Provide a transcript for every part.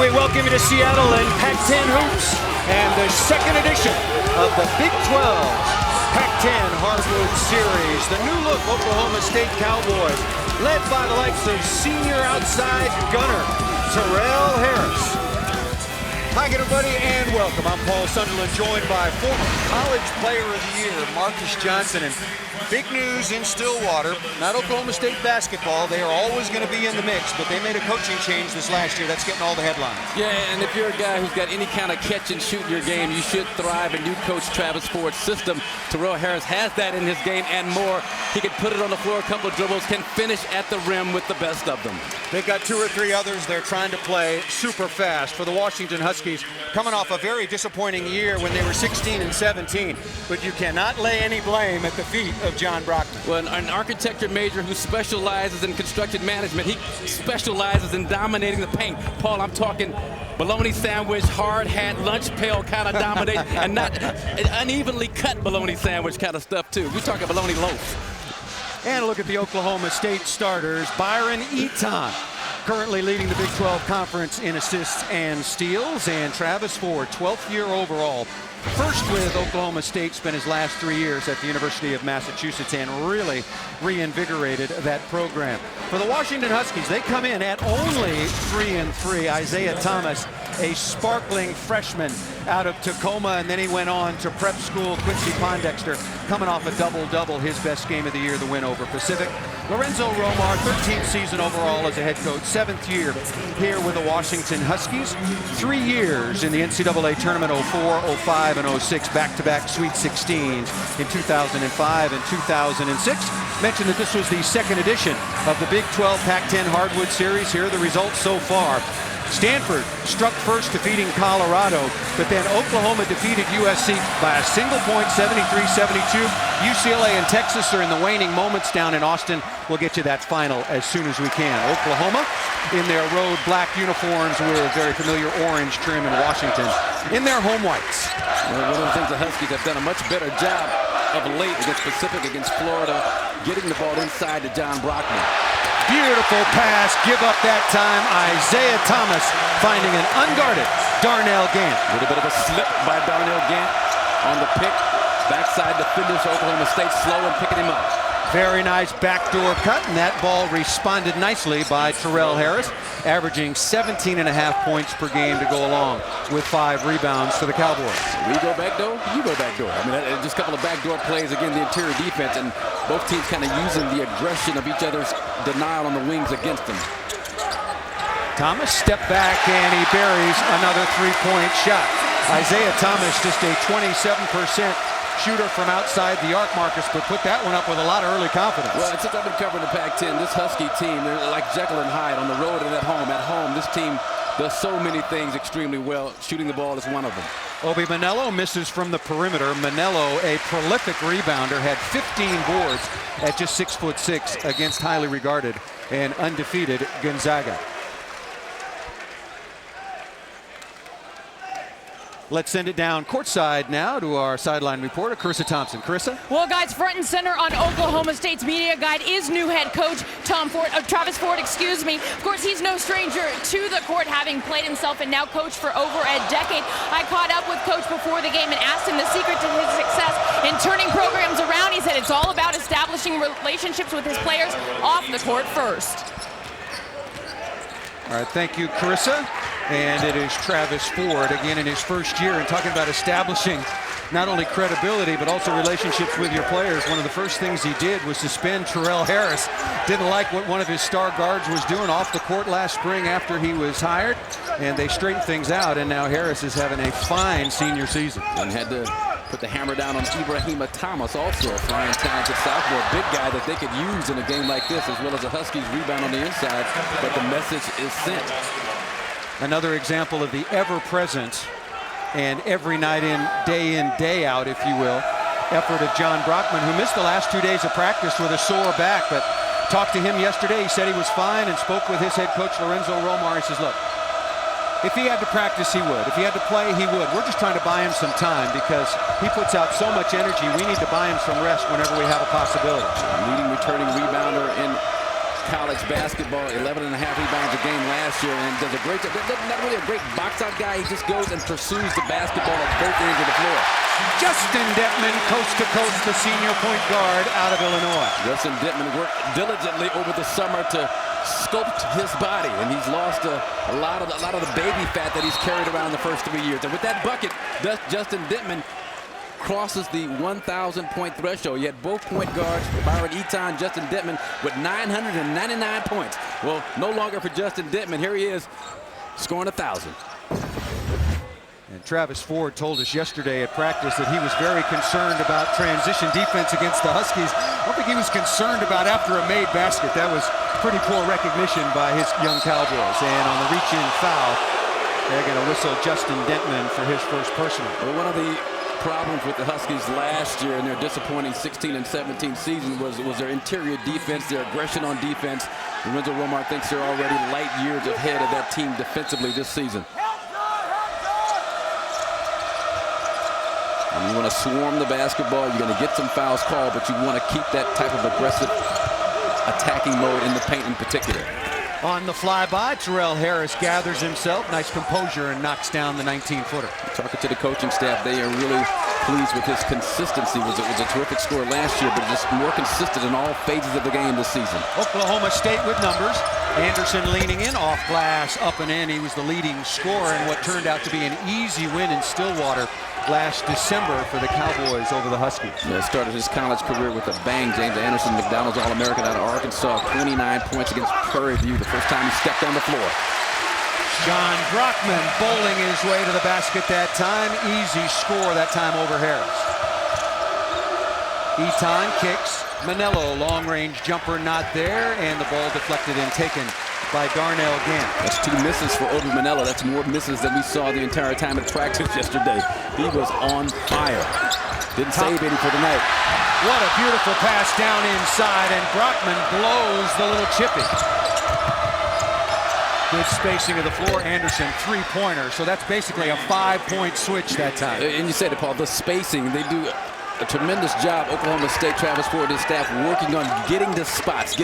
we welcome you to Seattle and Pac-10 Hoops and the second edition of the Big 12 Pac-10 Hardwood Series. The new look Oklahoma State Cowboys, led by the likes of senior outside gunner Terrell Harris. Hi everybody and welcome. I'm Paul Sunderland, joined by former College Player of the Year Marcus Johnson. And big news in Stillwater, not Oklahoma State basketball. They are always going to be in the mix, but they made a coaching change this last year. That's getting all the headlines. Yeah, and if you're a guy who's got any kind of catch and shoot in your game, you should thrive in new coach Travis Ford's system. Terrell Harris has that in his game and more. He can put it on the floor, a couple of dribbles, can finish at the rim with the best of them. They've got two or three others they're trying to play super fast. For the Washington Huskies, coming off a very disappointing year when they were 16 and 17, but you cannot lay any blame at the feet of John Brockman. Well, an architecture major who specializes in construction management. He specializes in dominating the paint. Paul, I'm talking bologna sandwich, hard hat, lunch pail kind of dominate, and not unevenly cut bologna sandwich kind of stuff too. We're talking bologna loaf. And look at the Oklahoma State starters. Byron Eaton, currently leading the Big 12 Conference in assists and steals. And Travis Ford, 12th year overall. First with Oklahoma State, spent his last 3 years at the University of Massachusetts and really reinvigorated that program. For the Washington Huskies, they come in at only 3-3. Isaiah Thomas, a sparkling freshman out of Tacoma, and then he went on to prep school. Quincy Pondexter coming off a double-double, his best game of the year, the win over Pacific. Lorenzo Romar, 13th season overall as a head coach, 7th year here with the Washington Huskies. 3 years in the NCAA tournament, 04, 05, and 06, back-to-back Sweet 16s in 2005 and 2006. Mentioned that this was the second edition of the Big 12 Pac-10 Hardwood Series. Here are the results so far. Stanford struck first, defeating Colorado, but then Oklahoma defeated USC by a single point, 73-72. UCLA and Texas are in the waning moments down in Austin. We'll get you that final as soon as we can. Oklahoma in their road black uniforms with very familiar orange trim, in Washington in their home whites. Well, one of the things the Huskies have done a much better job of late against Pacific, against Florida, getting the ball inside to John Brockman. Beautiful pass, give up that time. Isaiah Thomas finding an unguarded Darnell Gant. A little bit of a slip by Darnell Gant on the pick. Backside defenders, Oklahoma State slow and picking him up. Very nice backdoor cut, and that ball responded nicely by Terrell Harris, averaging 17.5 points per game to go along with 5 rebounds for the Cowboys. We go back door, you go back door. I mean, just a couple of backdoor plays, again, the interior defense, and both teams kind of using the aggression of each other's denial on the wings against them. Thomas step back, and he buries another three-point shot. Isaiah Thomas, just a 27% shooter from outside the arc, Marcus, but put that one up with a lot of early confidence. Well, since I've been covering the Pac-10, this Husky team, they're like Jekyll and Hyde on the road and at home. At home, this team does so many things extremely well. Shooting the ball is one of them. Obi Manello misses from the perimeter. Manello, a prolific rebounder, had 15 boards at just 6'6" against highly regarded and undefeated Gonzaga. Let's send it down courtside now to our sideline reporter, Carissa Thompson. Carissa? Well, guys, front and center on Oklahoma State's media guide is new head coach Travis Ford, excuse me. Of course, he's no stranger to the court, having played himself and now coached for over a decade. I caught up with Coach before the game and asked him the secret to his success in turning programs around. He said it's all about establishing relationships with his players off the court first. All right, thank you, Carissa. And it is Travis Ford again in his first year, and talking about establishing not only credibility but also relationships with your players. One of the first things he did was suspend Terrell Harris. Didn't like what one of his star guards was doing off the court last spring after he was hired, and they straightened things out, and now Harris is having a fine senior season. And had to put the hammer down on Ibrahima Thomas, also a fine, talented sophomore, big guy that they could use in a game like this, as well as the Huskies rebound on the inside, but the message is sent. Another example of the ever-present and every night in, day out, if you will, effort of John Brockman, who missed the last 2 days of practice with a sore back, but talked to him yesterday. He said he was fine and spoke with his head coach, Lorenzo Romar. He says, look, if he had to practice, he would. If he had to play, he would. We're just trying to buy him some time because he puts out so much energy. We need to buy him some rest whenever we have a possibility. Leading returning rebounder in college basketball, 11.5 rebounds a game last year, and does a great job. Not really a great box-out guy. He just goes and pursues the basketball at both ends of the floor. Justin Detman, coast to coast, the senior point guard out of Illinois. Justin Detman worked diligently over the summer to sculpt his body, and he's lost a lot of the baby fat that he's carried around the first 3 years. And with that bucket, Justin Detman crosses the 1,000-point threshold. You had both point guards, Byron Eaton, Justin Detman, with 999 points. Well, no longer for Justin Detman. Here he is, scoring 1,000. And Travis Ford told us yesterday at practice that he was very concerned about transition defense against the Huskies. I don't think he was concerned about after a made basket. That was pretty poor recognition by his young Cowboys. And on the reach-in foul, they're going to whistle Justin Detman for his first personal. Well, one of the problems with the Huskies last year in their disappointing 16 and 17 season was their interior defense, their aggression on defense. Lorenzo Romar thinks they're already light years ahead of that team defensively this season. And you want to swarm the basketball, you're going to get some fouls called, but you want to keep that type of aggressive attacking mode in the paint in particular. On the flyby, Terrell Harris gathers himself, nice composure, and knocks down the 19-footer. Talking to the coaching staff, they are really pleased with his consistency. It was a terrific score last year, but just more consistent in all phases of the game this season. Oklahoma State with numbers. Anderson leaning in, off glass, up and in. He was the leading scorer in what turned out to be an easy win in Stillwater last December for the Cowboys over the Huskies. Yeah, started his college career with a bang. James Anderson, McDonald's All-American out of Arkansas, 29 points against Prairie View the first time he stepped on the floor. John Brockman bowling his way to the basket that time. Easy score that time over Harris. Eaton kicks. Manello, long-range jumper not there, and the ball deflected and taken by Darnell Gant. That's 2 misses for Obi Manello. That's more misses than we saw the entire time at practice yesterday. He was on fire. Didn't save any for the night. What a beautiful pass down inside, and Brockman blows the little chippy. Good spacing of the floor. Anderson, 3-pointer. So that's basically a 5-point switch that time. And you said it, Paul, the spacing. They do a tremendous job, Oklahoma State, Travis Ford and his staff, working on getting the spots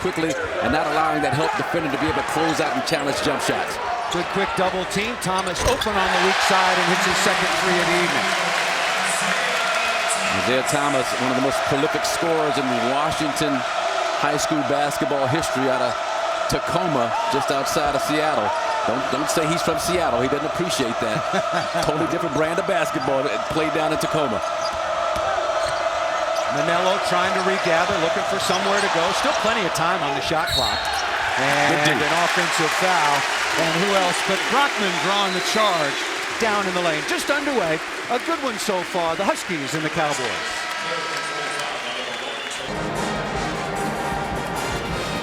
quickly, and not allowing that help defender to be able to close out and challenge jump shots. Good quick double team. Thomas open on the weak side and hits his second 3 of the evening. Isaiah Thomas, one of the most prolific scorers in Washington high school basketball history, out of Tacoma, just outside of Seattle. Don't say he's from Seattle. He doesn't appreciate that. Totally different brand of basketball that played down in Tacoma. Manello trying to regather, looking for somewhere to go. Still plenty of time on the shot clock. And an offensive foul. And who else but Brockman drawing the charge down in the lane. Just underway. A good one so far. The Huskies and the Cowboys.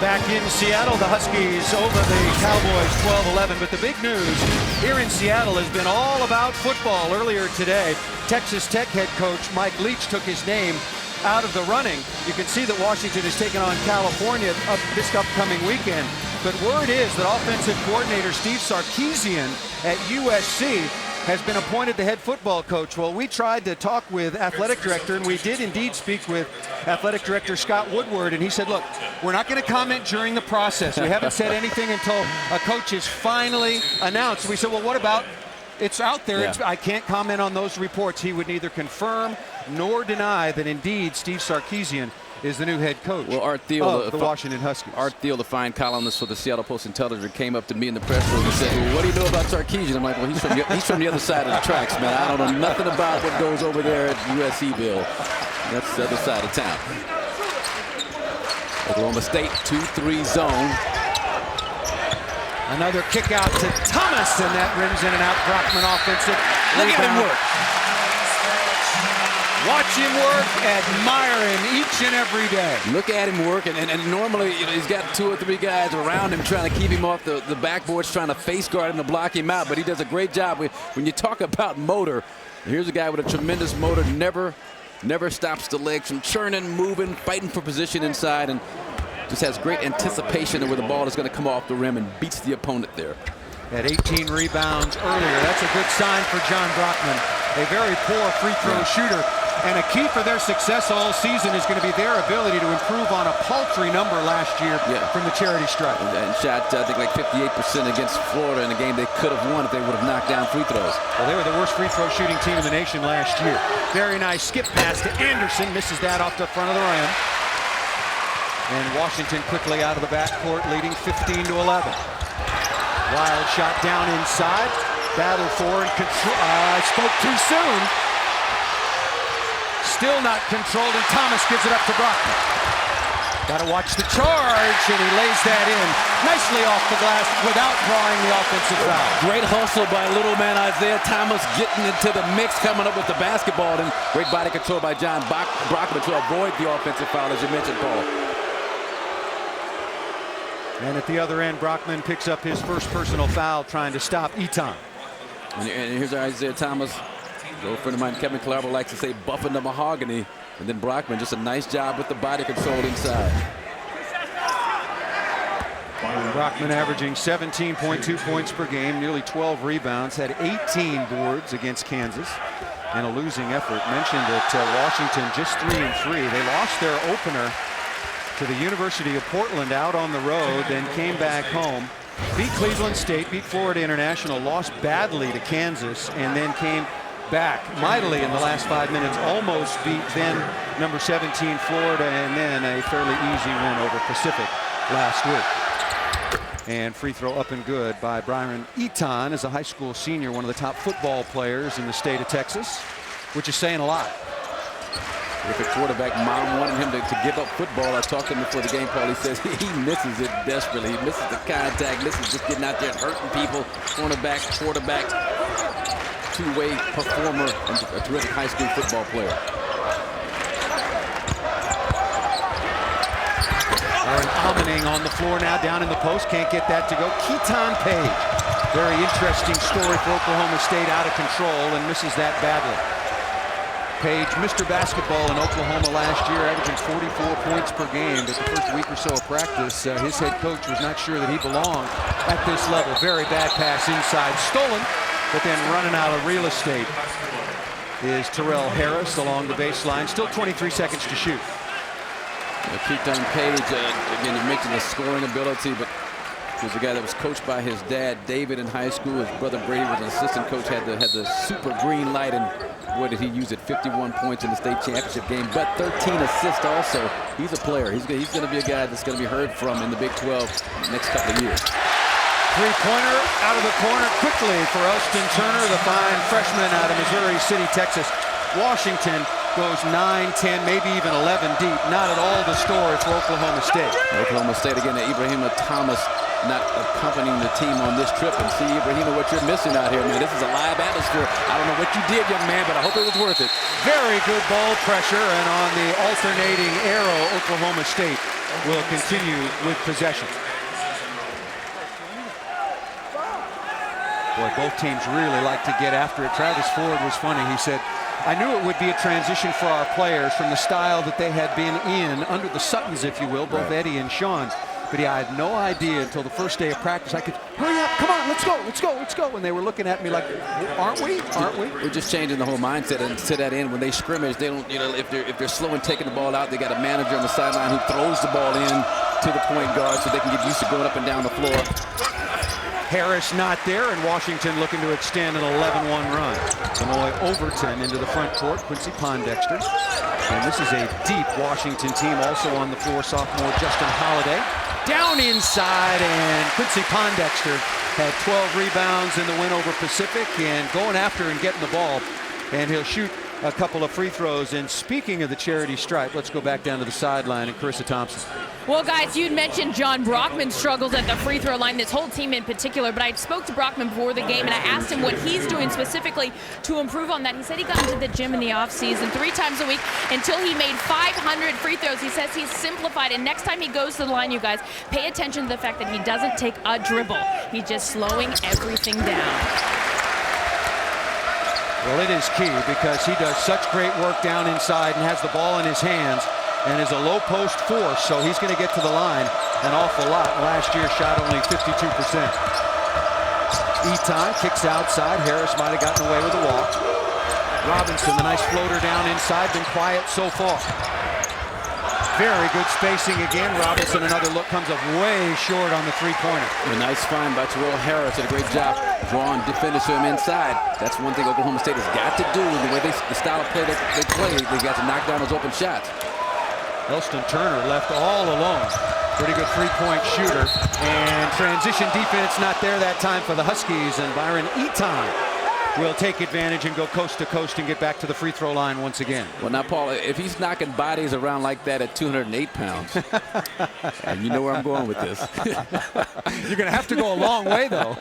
Back in Seattle, the Huskies over the Cowboys 12-11. But the big news here in Seattle has been all about football. Earlier today, Texas Tech head coach Mike Leach took his name out of the running. You can see that Washington is taking on California this upcoming weekend. But word is that offensive coordinator Steve Sarkisian at USC has been appointed the head football coach. Well, we tried to talk with athletic director, and we did indeed speak with athletic director Scott Woodward, and he said, look, we're not going to comment during the process. We haven't said anything until a coach is finally announced. We said, well, what about it's out there? Yeah. I can't comment on those reports. He would neither confirm nor deny that indeed Steve Sarkisian is the new head coach of the Washington Huskies. Art Thiel, the fine columnist for the Seattle Post-Intelligencer, came up to me in the press room and said, well, what do you know about Sarkisian? I'm like, well, he's from the other side of the tracks, man. I don't know nothing about what goes over there at USCville. That's the other side of town. Oklahoma State 2-3 zone. Another kick out to Thomas, and that rims in and out. Brockman offensive. Look at him work. Watch him work, admire him each and every day. Look at him work, and normally, you know, he's got 2 or 3 guys around him trying to keep him off the backboards, trying to face guard him to block him out, but he does a great job. When you talk about motor, here's a guy with a tremendous motor, never stops the legs from churning, moving, fighting for position inside, and just has great anticipation of where the ball is going to come off the rim and beats the opponent there. At 18 rebounds earlier. That's a good sign for John Brockman. A very poor free throw shooter. And a key for their success all season is going to be their ability to improve on a paltry number last year from the charity stripe. And shot, I think, like 58% against Florida in a game they could have won if they would have knocked down free throws. Well, they were the worst free throw shooting team in the nation last year. Very nice skip pass to Anderson. Misses that off the front of the rim. And Washington quickly out of the backcourt, leading 15-11. Wild shot down inside. Battle for and control. I spoke too soon. Still not controlled, and Thomas gives it up to Brockman. Got to watch the charge, and he lays that in nicely off the glass without drawing the offensive foul. Great hustle by little man Isaiah Thomas, getting into the mix, coming up with the basketball, and great body control by John Brockman to avoid the offensive foul, as you mentioned, Paul. And at the other end, Brockman picks up his first personal foul, trying to stop Eton. And here's Isaiah Thomas. An old friend of mine, Kevin Clarbo, likes to say buffing the mahogany. And then Brockman, just a nice job with the body control inside. Brockman averaging 17.2 points per game, nearly 12 rebounds, had 18 boards against Kansas, and a losing effort. Mentioned that Washington just 3-3. They lost their opener to the University of Portland out on the road, then came back home, beat Cleveland State, beat Florida International, lost badly to Kansas, and then came back mightily in the last 5 minutes, almost beat then number 17 Florida, and then a fairly easy win over Pacific last week. And free throw up and good by Byron Eton, as a high school senior, one of the top football players in the state of Texas, which is saying a lot. If a quarterback mom wanted him to give up football, I talked to him before the game, Paul. He says he misses it desperately. He misses the contact, misses just getting out there and hurting people. Cornerback, quarterback, two-way performer, and a terrific high school football player. Aaron Almaning on the floor now, down in the post, can't get that to go. Keaton Page, very interesting story for Oklahoma State, out of control, and misses that badly. Page, Mr. Basketball in Oklahoma last year, averaging 44 points per game, but the first week or so of practice, his head coach was not sure that he belonged at this level. Very bad pass inside, stolen, but then running out of real estate is Terrell Harris along the baseline. Still 23 seconds to shoot. Keaton Page, again, you mentioned the scoring ability, but he was a guy that was coached by his dad, David, in high school. His brother Brady was an assistant coach, had the super green light, and boy, did he use it. 51 points in the state championship game, but 13 assists also. He's a player. He's going to be a guy that's going to be heard from in the Big 12 in the next couple of years. Three-pointer out of the corner quickly for Elston Turner, the fine freshman out of Missouri City, Texas. Washington goes 9, 10, maybe even 11 deep. Not at all the story for Oklahoma State. Oklahoma State, again, Ibrahima Thomas not accompanying the team on this trip. And see, Ibrahima, what you're missing out here, man. This is a live atmosphere. I don't know what you did, young man, but I hope it was worth it. Very good ball pressure, and on the alternating arrow, Oklahoma State will continue with possession. Boy, both teams really like to get after it. Travis Ford was funny. He said, I knew it would be a transition for our players from the style that they had been in under the Suttons, if you will, both Eddie and Sean. But yeah, I had no idea until the first day of practice. I could, hurry up, come on, let's go, let's go, let's go. And they were looking at me like, aren't we? Aren't we? We're just changing the whole mindset. And to that end, when they scrimmage, they don't, if they're slow and taking the ball out, they got a manager on the sideline who throws the ball in to the point guard so they can get used to going up and down the floor. Harris not there, and Washington looking to extend an 11-1 run. Sonoy Overton into the front court, Quincy Pondexter. And this is a deep Washington team. Also on the floor, sophomore Justin Holiday. Down inside, and Quincy Pondexter had 12 rebounds in the win over Pacific, and going after and getting the ball. And he'll shoot a couple of free throws. And speaking of the charity stripe, let's go back down to the sideline and Carissa Thompson. Well, guys, you'd mentioned John Brockman's struggles at the free throw line, this whole team in particular, but I spoke to Brockman before the game, and I asked him what he's doing specifically to improve on that. He said he got into the gym in the offseason 3 times a week until he made 500 free throws. He says he's simplified, and next time he goes to the line, you guys, pay attention to the fact that he doesn't take a dribble. He's just slowing everything down. Well, it is key because he does such great work down inside and has the ball in his hands and is a low post force, so he's going to get to the line an awful lot. Last year shot only 52%. Eton kicks outside. Harris might have gotten away with a walk. Robinson, the nice floater down inside, been quiet so far. Very good spacing again. Robinson, another look, comes up way short on the three-pointer. A nice find by Terrell Harris. Did a great job drawing defenders to him inside. That's one thing Oklahoma State has got to do. The way the style of play they play, they got to knock down those open shots. Elston Turner left all alone. Pretty good three-point shooter. And transition defense not there that time for the Huskies. And Byron Eaton will take advantage and go coast to coast and get back to the free throw line once again. Well, now, Paul, if he's knocking bodies around like that at 208 pounds, and you know where I'm going with this. You're going to have to go a long way, though.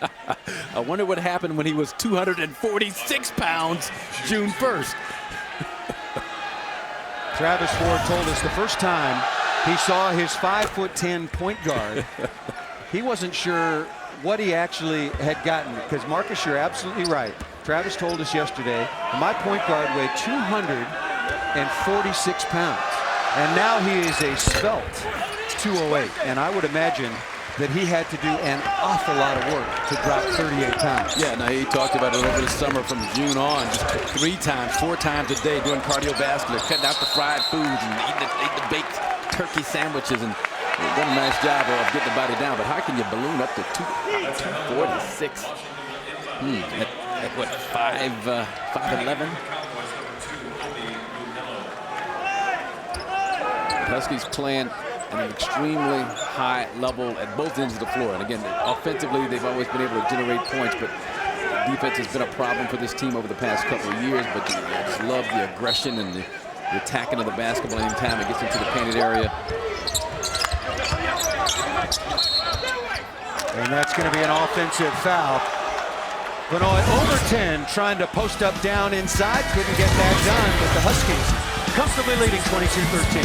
I wonder what happened when he was 246 pounds June 1st. Travis Ford told us the first time he saw his 5'10" point guard, he wasn't sure what he actually had gotten, because Marcus, you're absolutely right. Travis told us yesterday, my point guard weighed 246 pounds, and now he is a svelte 208, and I would imagine that he had to do an awful lot of work to drop 38 pounds. Yeah, now he talked about it over the summer from June on, just 3 times, 4 times a day doing cardiovascular, cutting out the fried foods and eating the baked turkey sandwiches, and done a nice job of getting the body down. But how can you balloon up to 246? At what, 5'11"? Huskies playing at an extremely high level at both ends of the floor. And again, offensively, they've always been able to generate points, but defense has been a problem for this team over the past couple of years. But I just love the aggression and the attacking of the basketball anytime it gets into the painted area. And that's going to be an offensive foul. Benoit Overton trying to post up down inside. Couldn't get that done, but the Huskies comfortably leading 22-13.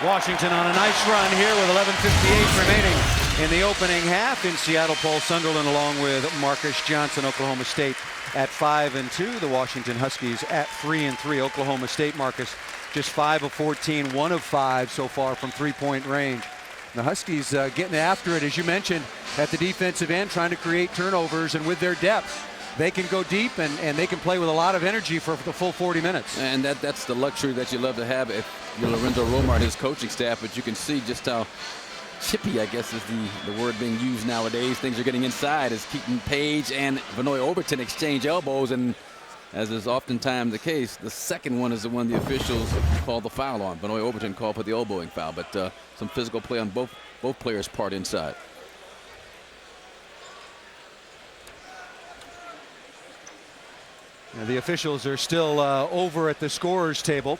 Washington on a nice run here with 11:58 remaining in the opening half. In Seattle, Paul Sunderland along with Marcus Johnson. Oklahoma State at 5-2. The Washington Huskies at 3-3. Oklahoma State, Marcus, just 5 of 14, 1 of 5 so far from three-point range. The Huskies getting after it, as you mentioned, at the defensive end, trying to create turnovers, and with their depth, they can go deep and they can play with a lot of energy for the full 40 minutes. And that's the luxury that you love to have if you're Lorenzo Romar and his coaching staff, but you can see just how chippy, I guess is the word being used nowadays. Things are getting inside as Keaton Page and Benoit Overton exchange elbows, and as is oftentimes the case, the second one is the one the officials called the foul on. Benoit Overton called for the elbowing foul, but some physical play on both players' part inside. Now, the officials are still over at the scorer's table,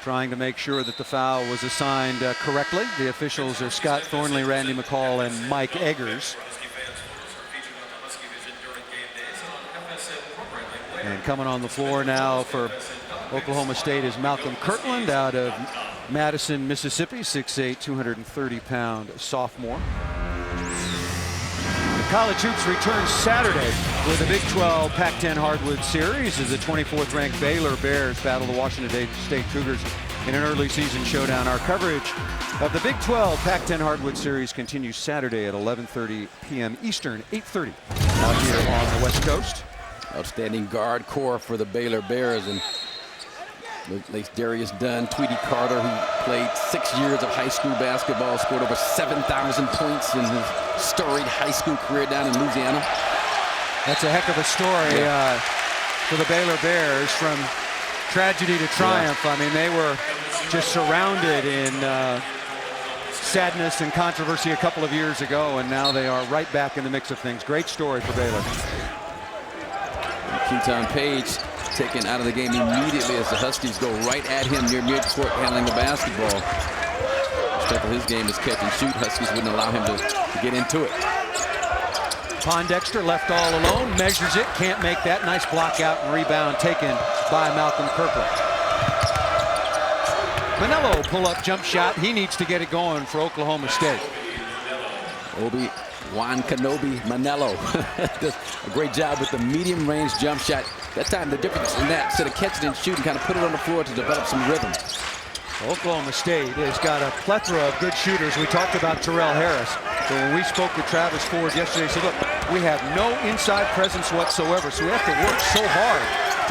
trying to make sure that the foul was assigned correctly. The officials are Scott Thornley, Randy McCall, and Mike Eggers. And coming on the floor now for Oklahoma State is Malcolm Kirtland out of Madison, Mississippi, 6'8", 230-pound sophomore. The College Hoops returns Saturday with the Big 12 Pac-10 Hardwood Series as the 24th ranked Baylor Bears battle the Washington State Cougars in an early season showdown. Our coverage of the Big 12 Pac-10 Hardwood Series continues Saturday at 11:30 p.m. Eastern, 8:30 out here on the West Coast. Outstanding guard core for the Baylor Bears, and Darius Dunn, Tweety Carter, who played 6 years of high school basketball, scored over 7,000 points in his storied high school career down in Louisiana. That's a heck of a story for the Baylor Bears, from tragedy to triumph. I mean, they were just surrounded in sadness and controversy a couple of years ago, and now they are right back in the mix of things. Great story for Baylor. Keaton Page taken out of the game immediately as the Huskies go right at him near midcourt handling the basketball. The strength of his game is catch and shoot. Huskies wouldn't allow him to get into it. Pondexter left all alone, measures it, can't make that. Nice block out and rebound taken by Malcolm Kirkland. Manello pull-up jump shot. He needs to get it going for Oklahoma State. Juan Kenobi Manello does a great job with the medium range jump shot. That time the difference in that, instead of catching and shooting, kind of put it on the floor to develop some rhythm. Oklahoma State has got a plethora of good shooters. We talked about Terrell Harris. But when we spoke with Travis Ford yesterday, he said, look, we have no inside presence whatsoever, so we have to work so hard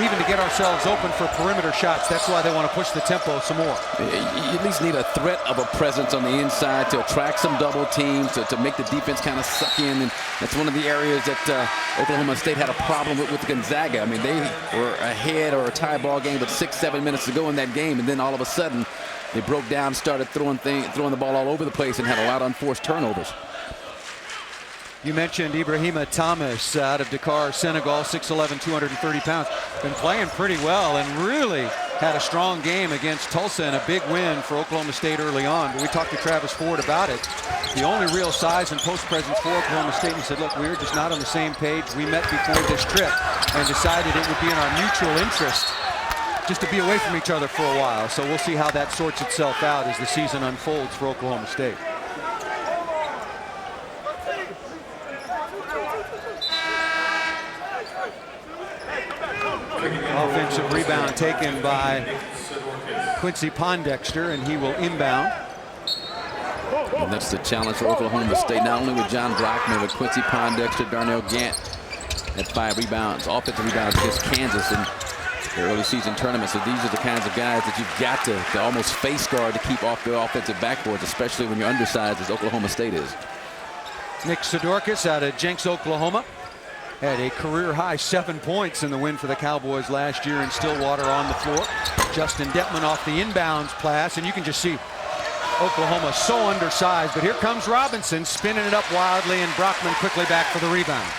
even to get ourselves open for perimeter shots. That's why they want to push the tempo some more. You at least need a threat of a presence on the inside to attract some double teams, to make the defense kind of suck in. And that's one of the areas that Oklahoma State had a problem with Gonzaga. I mean, they were ahead or a tie ball game with 6-7 minutes to go in that game, and then all of a sudden they broke down, started throwing the ball all over the place, and had a lot of unforced turnovers. You mentioned Ibrahima Thomas out of Dakar, Senegal, 6'11", 230 pounds. Been playing pretty well and really had a strong game against Tulsa and a big win for Oklahoma State early on. But we talked to Travis Ford about it. The only real size and post presence for Oklahoma State. He said, look, we're just not on the same page. We met before this trip and decided it would be in our mutual interest just to be away from each other for a while. So we'll see how that sorts itself out as the season unfolds for Oklahoma State. Offensive rebound taken by Quincy Pondexter, and he will inbound. And that's the challenge for Oklahoma State, not only with John Brockman, but Quincy Pondexter, Darnell Gant at 5 rebounds, offensive rebounds against Kansas in the early season tournament. So these are the kinds of guys that you've got to almost face guard to keep off the offensive backboards, especially when you're undersized as Oklahoma State is. Nick Sidorkis out of Jenks, Oklahoma, had a career-high 7 points in the win for the Cowboys last year in Stillwater on the floor. Justin Detman off the inbounds pass, and you can just see Oklahoma so undersized. But here comes Robinson spinning it up wildly, and Brockman quickly back for the rebound.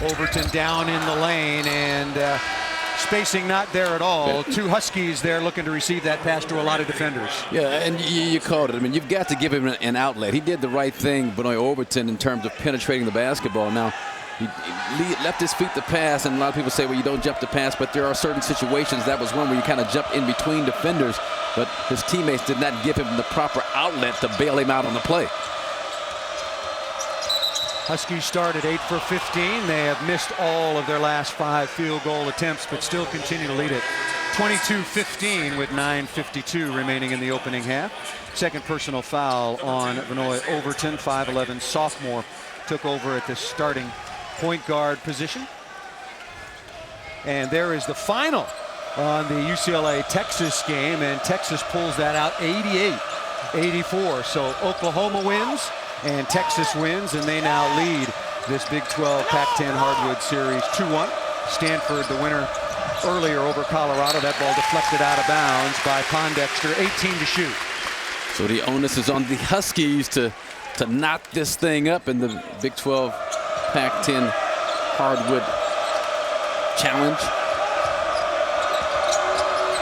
Overton down in the lane, and spacing not there at all. Two Huskies there looking to receive that pass to a lot of defenders. Yeah, and you called it. I mean, you've got to give him an outlet. He did the right thing, Benoit Overton, in terms of penetrating the basketball. Now, he left his feet to pass, and a lot of people say, well, you don't jump to pass, but there are certain situations. That was one where you kind of jump in between defenders, but his teammates did not give him the proper outlet to bail him out on the play. Huskies started 8 for 15. They have missed all of their last 5 field goal attempts, but still continue to lead it 22-15 with 9:52 remaining in the opening half. Second personal foul on Benoit Overton, 5'11" sophomore, took over at the starting point guard position. And there is the final on the UCLA-Texas game, and Texas pulls that out 88-84. So Oklahoma wins and Texas wins, and they now lead this Big 12 Pac-10 Hardwood Series 2-1. Stanford, the winner earlier over Colorado. That ball deflected out of bounds by Pondexter, 18 to shoot. So the onus is on the Huskies to knot this thing up in the Big 12 Pac-10 Hardwood Challenge.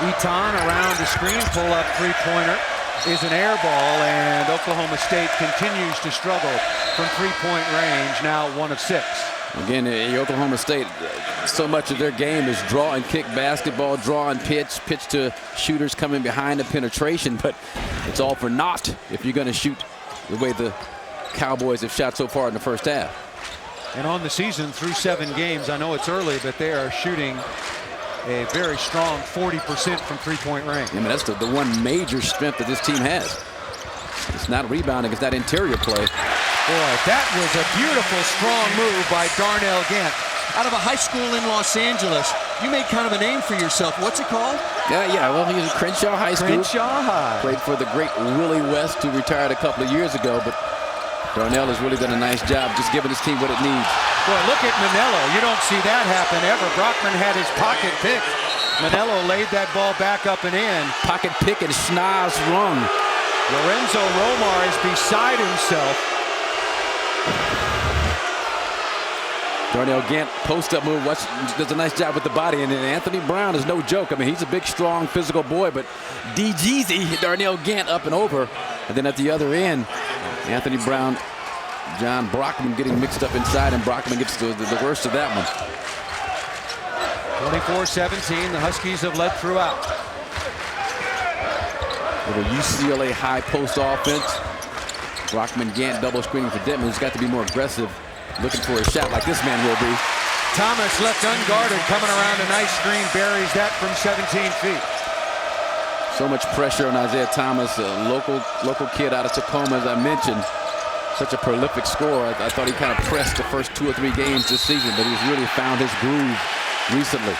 Eaton around the screen, pull-up three-pointer is an air ball, and Oklahoma State continues to struggle from three-point range, now 1 of 6. Again, Oklahoma State, so much of their game is draw and kick basketball, draw and pitch to shooters coming behind the penetration, but it's all for naught if you're going to shoot the way the Cowboys have shot so far in the first half. And on the season, through 7 games, I know it's early, but they are shooting a very strong 40% from three-point range. I mean, that's the one major strength that this team has. It's not rebounding, it's that interior play. Boy, that was a beautiful, strong move by Darnell Gant. Out of a high school in Los Angeles, you made kind of a name for yourself. What's it called? Yeah, well, he was at Crenshaw High School. Crenshaw High. Played for the great Willie West, who retired a couple of years ago, but Darnell has really done a nice job just giving his team what it needs. Boy, look at Manello. You don't see that happen ever. Brockman had his pocket pick. Manello laid that ball back up and in. Pocket pick and schnoz run. Lorenzo Romar is beside himself. Darnell Gant, post-up move, does a nice job with the body, and Anthony Brown is no joke. I mean, he's a big, strong, physical boy, but DGZ, Darnell Gant up and over. And then at the other end, Anthony Brown, John Brockman getting mixed up inside, and Brockman gets the worst of that one. 24-17, the Huskies have led throughout. With a UCLA high post offense, Brockman, Gant double screening for Detman, who's got to be more aggressive, looking for a shot like this man will be. Thomas left unguarded, coming around a nice screen, buries that from 17 feet. So much pressure on Isaiah Thomas, a local kid out of Tacoma, as I mentioned. Such a prolific scorer. I thought he kind of pressed the first 2 or 3 games this season, but he's really found his groove recently.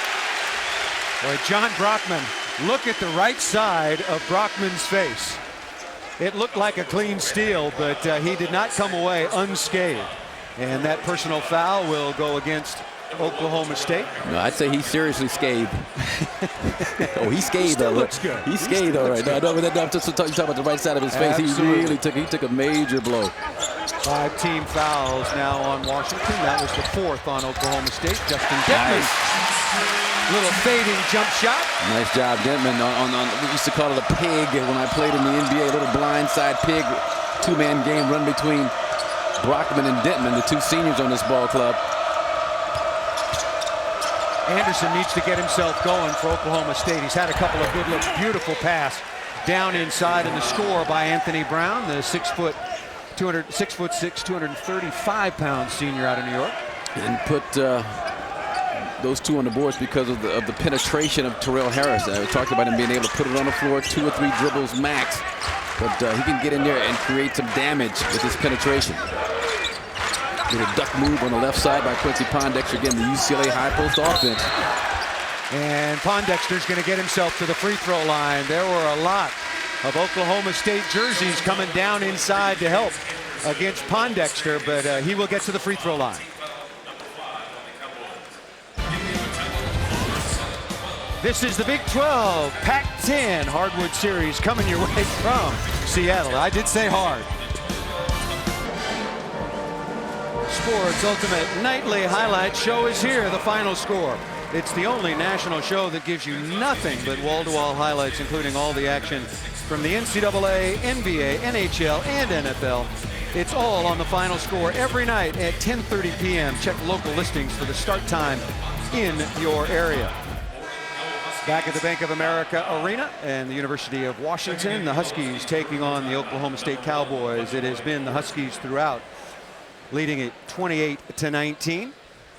Boy, John Brockman, look at the right side of Brockman's face. It looked like a clean steal, but he did not come away unscathed. And that personal foul will go against Oklahoma State. No, I'd say he seriously scathed. Oh, he scathed. Still looks good. He scathed all right. No, I'm just talking about the right side of his face. Absolutely. He took a major blow. 5 team fouls now on Washington. That was the 4th on Oklahoma State. Justin Denton. Little fading jump shot. Nice job, Denton. We used to call it a pig when I played in the NBA. A little blindside pig. 2-man game run between Brockman and Denton, the 2 seniors on this ball club. Anderson needs to get himself going for Oklahoma State. He's had a couple of good looks. Beautiful pass down inside, and the score by Anthony Brown, the 6'6", 235-pound senior out of New York. And put those 2 on the boards because of the penetration of Terrell Harris. I talked about him being able to put it on the floor, 2 or 3 dribbles max. But he can get in there and create some damage with his penetration. Little duck move on the left side by Quincy Pondexter. Again, the UCLA high post offense. And Pondexter's going to get himself to the free throw line. There were a lot of Oklahoma State jerseys coming down inside to help against Pondexter, but he will get to the free throw line. This is the Big 12 Pac-10 Hardwood Series coming your way from Seattle. I did say hard. Sports Ultimate Nightly Highlight Show is here. The final score. It's the only national show that gives you nothing but wall-to-wall highlights, including all the action from the NCAA, NBA, NHL, and NFL. It's all on the final score every night at 10:30 p.m. Check local listings for the start time in your area. Back at the Bank of America Arena and the University of Washington, the Huskies taking on the Oklahoma State Cowboys. It has been the Huskies throughout, leading it 28-19.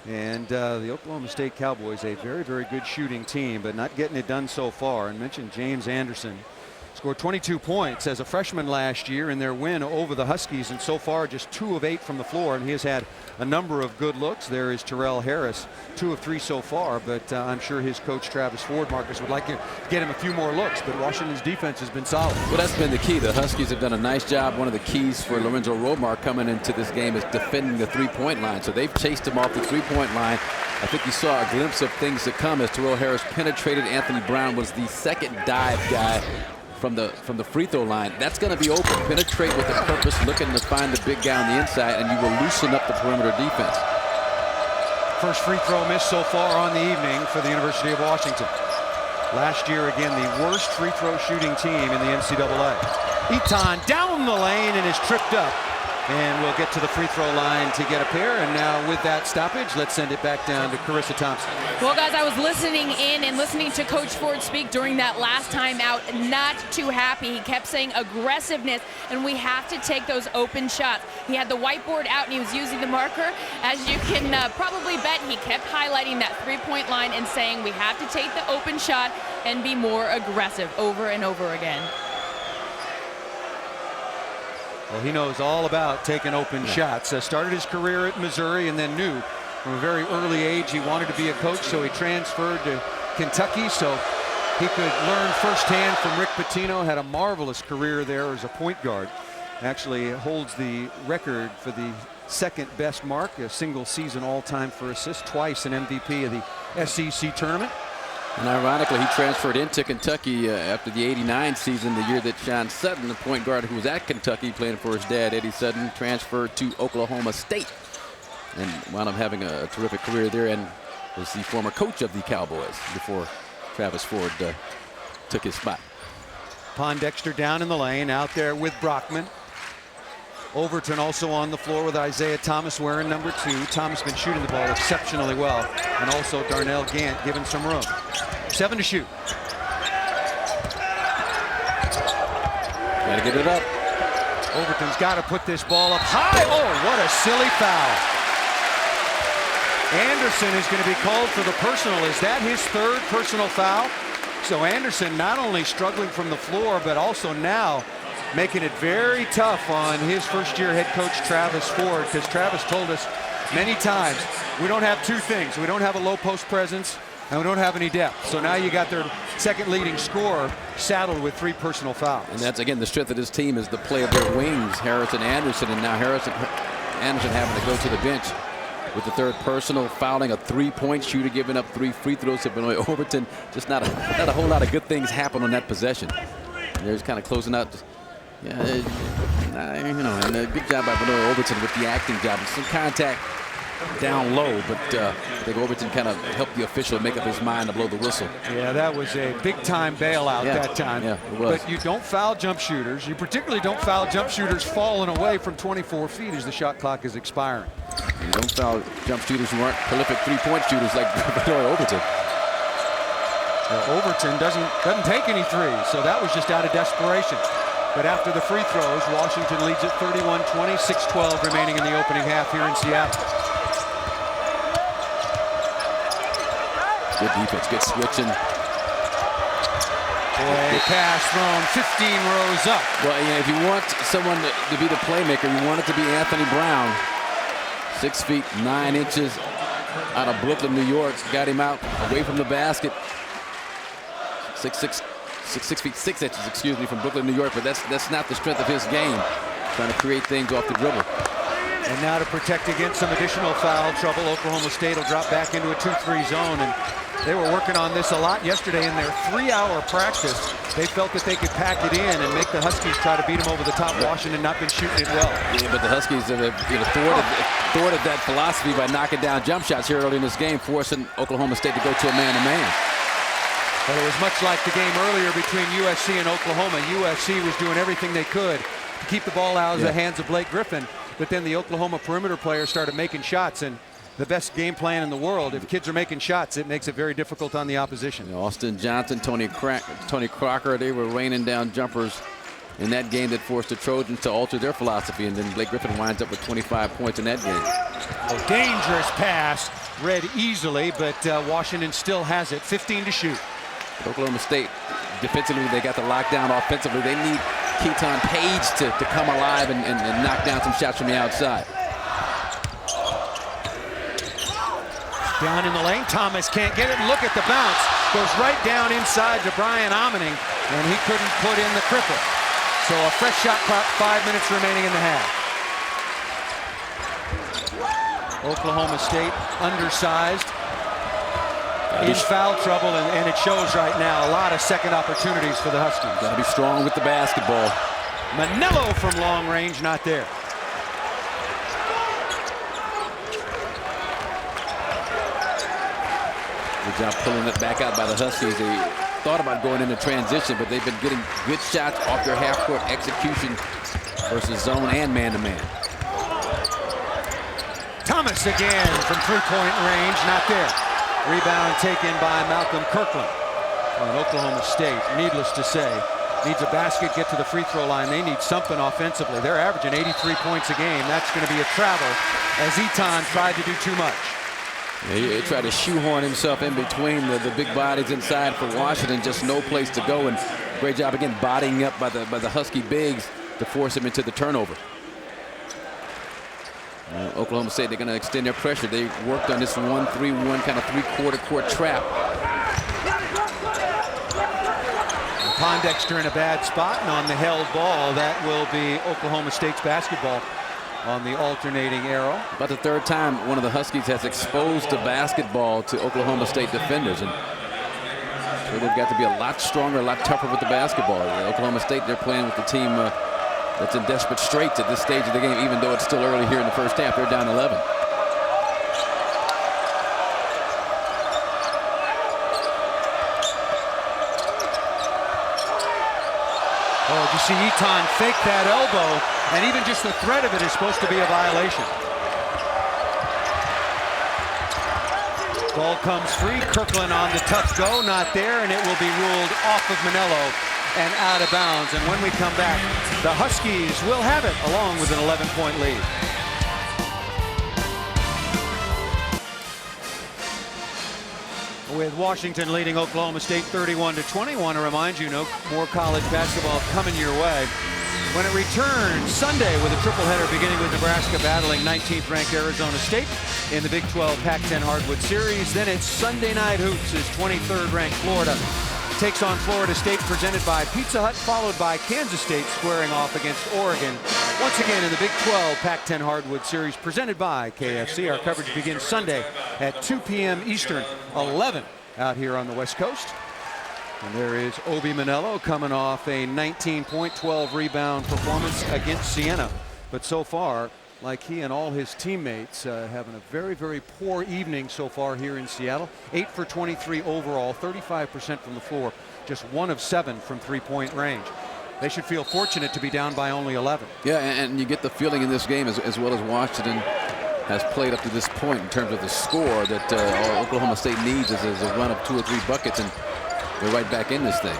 And the Oklahoma State Cowboys, a very, very good shooting team, but not getting it done so far. And mentioned James Anderson scored 22 points as a freshman last year in their win over the Huskies, and so far just 2 of 8 from the floor, and he has had a number of good looks. There is Terrell Harris, 2 of 3 so far, but I'm sure his coach Travis Ford, Marcus, would like to get him a few more looks, but Washington's defense has been solid. Well, that's been the key. The Huskies have done a nice job. One of the keys for Lorenzo Romar coming into this game is defending the 3-point line, so they've chased him off the 3-point line. I think you saw a glimpse of things to come as Terrell Harris penetrated. Anthony Brown was the second dive guy from the free throw line. That's going to be open. Penetrate with a purpose, looking to find the big guy on the inside, and you will loosen up the perimeter defense. First free throw miss so far on the evening for the University of Washington. Last year, again, the worst free throw shooting team in the NCAA. Eaton down the lane and is tripped up. And we'll get to the free throw line to get a pair. And now with that stoppage, let's send it back down to Carissa Thompson. Well, guys, I was listening in and listening to Coach Ford speak during that last time out. Not too happy. He kept saying aggressiveness, and we have to take those open shots. He had the whiteboard out, and he was using the marker. As you can probably bet, he kept highlighting that 3-point line and saying we have to take the open shot and be more aggressive over and over again. Well, he knows all about taking open shots. Started his career at Missouri and then knew from a very early age he wanted to be a coach, so he transferred to Kentucky so he could learn firsthand from Rick Pitino. Had a marvelous career there as a point guard. Actually holds the record for the second best mark, a single season all-time for assists, twice an MVP of the SEC tournament. And ironically, he transferred into Kentucky after the '89 season, the year that Sean Sutton, the point guard who was at Kentucky playing for his dad, Eddie Sutton, transferred to Oklahoma State and wound up having a terrific career there and was the former coach of the Cowboys before Travis Ford took his spot. Pondexter down in the lane, out there with Brockman. Overton also on the floor with Isaiah Thomas wearing number 2. Thomas been shooting the ball exceptionally well, and also Darnell Gant giving some room. 7 to shoot. Gotta get it up. Overton's got to put this ball up high. Oh, what a silly foul. Anderson is going to be called for the personal. Is that his 3rd personal foul? So Anderson not only struggling from the floor, but also now making it very tough on his first-year head coach, Travis Ford, because Travis told us many times, we don't have two things. We don't have a low post presence, and we don't have any depth. So now you got their second leading scorer saddled with 3 personal fouls. And that's, again, the strength of this team is the play of their wings, Harrison Anderson, and now Anderson having to go to the bench with the 3rd personal, fouling a 3-point shooter, giving up 3 free throws to Benoit Overton. Just not a whole lot of good things happen on that possession. And they're just kind of closing out. Yeah, you know, and a good job by Benoit Overton with the acting job. Some contact down low, but I think Overton kind of helped the official make up his mind to blow the whistle. Yeah, that was a big-time bailout that time. Yeah, it was. But you don't foul jump shooters. You particularly don't foul jump shooters falling away from 24 feet as the shot clock is expiring. You don't foul jump shooters who aren't prolific 3-point shooters like Benoit Overton. Well, Overton doesn't take any threes, so that was just out of desperation. But after the free throws, Washington leads at 31-20, 6:12 remaining in the opening half here in Seattle. Good defense, good switching. Boy, pass from 15 rows up. Well, yeah, if you want someone to be the playmaker, you want it to be Anthony Brown. 6 feet 9 inches out of Brooklyn, New York. Got him out away from the basket. 6 feet 6 inches, excuse me, from Brooklyn, New York. But that's not the strength of his game. Trying to create things off the dribble. And now to protect against some additional foul trouble, Oklahoma State will drop back into a 2-3 zone. And they were working on this a lot yesterday in their 3-hour practice. They felt that they could pack it in and make the Huskies try to beat them over the top. Washington not been shooting it well. Yeah, but the Huskies have thwarted that philosophy by knocking down jump shots here early in this game, forcing Oklahoma State to go to a man-to-man. But it was much like the game earlier between USC and Oklahoma. USC was doing everything they could to keep the ball out of the hands of Blake Griffin. But then the Oklahoma perimeter players started making shots, and the best game plan in the world, if kids are making shots, it makes it very difficult on the opposition. You know, Austin Johnson, Tony Crocker, they were raining down jumpers in that game that forced the Trojans to alter their philosophy, and then Blake Griffin winds up with 25 points in that game. A dangerous pass, read easily, but Washington still has it. 15 to shoot. But Oklahoma State, defensively, they got the lockdown. Offensively, they need Keaton Page to come alive and knock down some shots from the outside. Down in the lane, Thomas can't get it. Look at the bounce. Goes right down inside to Brian Omening, and he couldn't put in the cripple. So a fresh shot clock, 5 minutes remaining in the half. Oklahoma State undersized, in foul trouble, and it shows right now. A lot of second opportunities for the Huskies. Got to be strong with the basketball. Manello from long range, not there. Good job pulling it back out by the Huskies. They thought about going into transition, but they've been getting good shots off their half-court execution versus zone and man-to-man. Thomas again from three-point range, not there. Rebound taken by Malcolm Kirkland. And Oklahoma State, needless to say, needs a basket, get to the free throw line. They need something offensively. They're averaging 83 points a game. That's going to be a travel as Eton tried to do too much. Yeah, he tried to shoehorn himself in between the big bodies inside for Washington. Just no place to go, and great job again bodying up by the Husky bigs to force him into the turnover. Oklahoma State, they're going to extend their pressure. They worked on this 1-3-1 kind of three-quarter court trap. Pondexter in a bad spot, and on the held ball, that will be Oklahoma State's basketball on the alternating arrow. About the third time one of the Huskies has exposed the basketball to Oklahoma State defenders, and so they've got to be a lot stronger, a lot tougher with the basketball. Oklahoma State, they're playing with the team that's in desperate straits at this stage of the game, even though it's still early here in the first half. They're down 11. Oh, did you see Eton fake that elbow? And even just the threat of it is supposed to be a violation. Ball comes free. Kirkland on the tough go, not there, and it will be ruled off of Manello and out of bounds. And when we come back, the Huskies will have it along with an 11-point lead. with Washington leading Oklahoma State 31-20. Want to remind you, no more college basketball coming your way. When it returns Sunday with a triple-header beginning with Nebraska battling 19th ranked Arizona State in the Big 12 Pac-10 Hardwood Series. Then it's Sunday night hoops as 23rd ranked Florida takes on Florida State, presented by Pizza Hut, followed by Kansas State squaring off against Oregon. Once again in the Big 12 Pac-10 Hardwood Series presented by KFC. Our coverage begins Sunday at 2 p.m. Eastern, 11 out here on the West Coast. And there is Obi Manello coming off a 19-point, 12-rebound performance against Siena. But so far, like he and all his teammates, having a very, very poor evening so far here in Seattle. 8 for 23 overall, 35% from the floor, just 1 of 7 from three-point range. They should feel fortunate to be down by only 11. Yeah, and you get the feeling in this game, as well as Washington has played up to this point in terms of the score, that all Oklahoma State needs is a run of 2 or 3 buckets, and they're right back in this thing.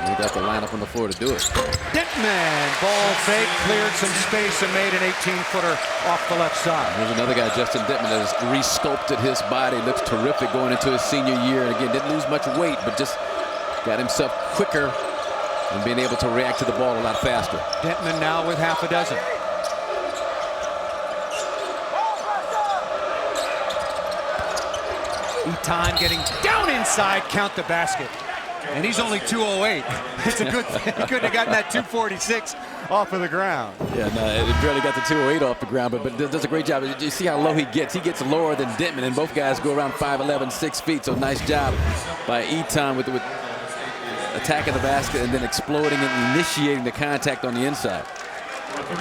He got the lineup on the floor to do it. Dittman, ball fake, cleared some space and made an 18-footer off the left side. There's another guy, Justin Dittman, that has resculpted his body. Looks terrific going into his senior year. And again, didn't lose much weight, but just got himself quicker and being able to react to the ball a lot faster. Dittman now with half a dozen. Eton getting down inside, count the basket. And he's only 208. It's a good thing he couldn't have gotten that 246 off of the ground. Yeah, no, it barely got the 208 off the ground, but does a great job. You see how low he gets. He gets lower than Dittman, and both guys go around 5'11", 6 feet. So nice job by Eton with attacking the basket and then exploding and initiating the contact on the inside.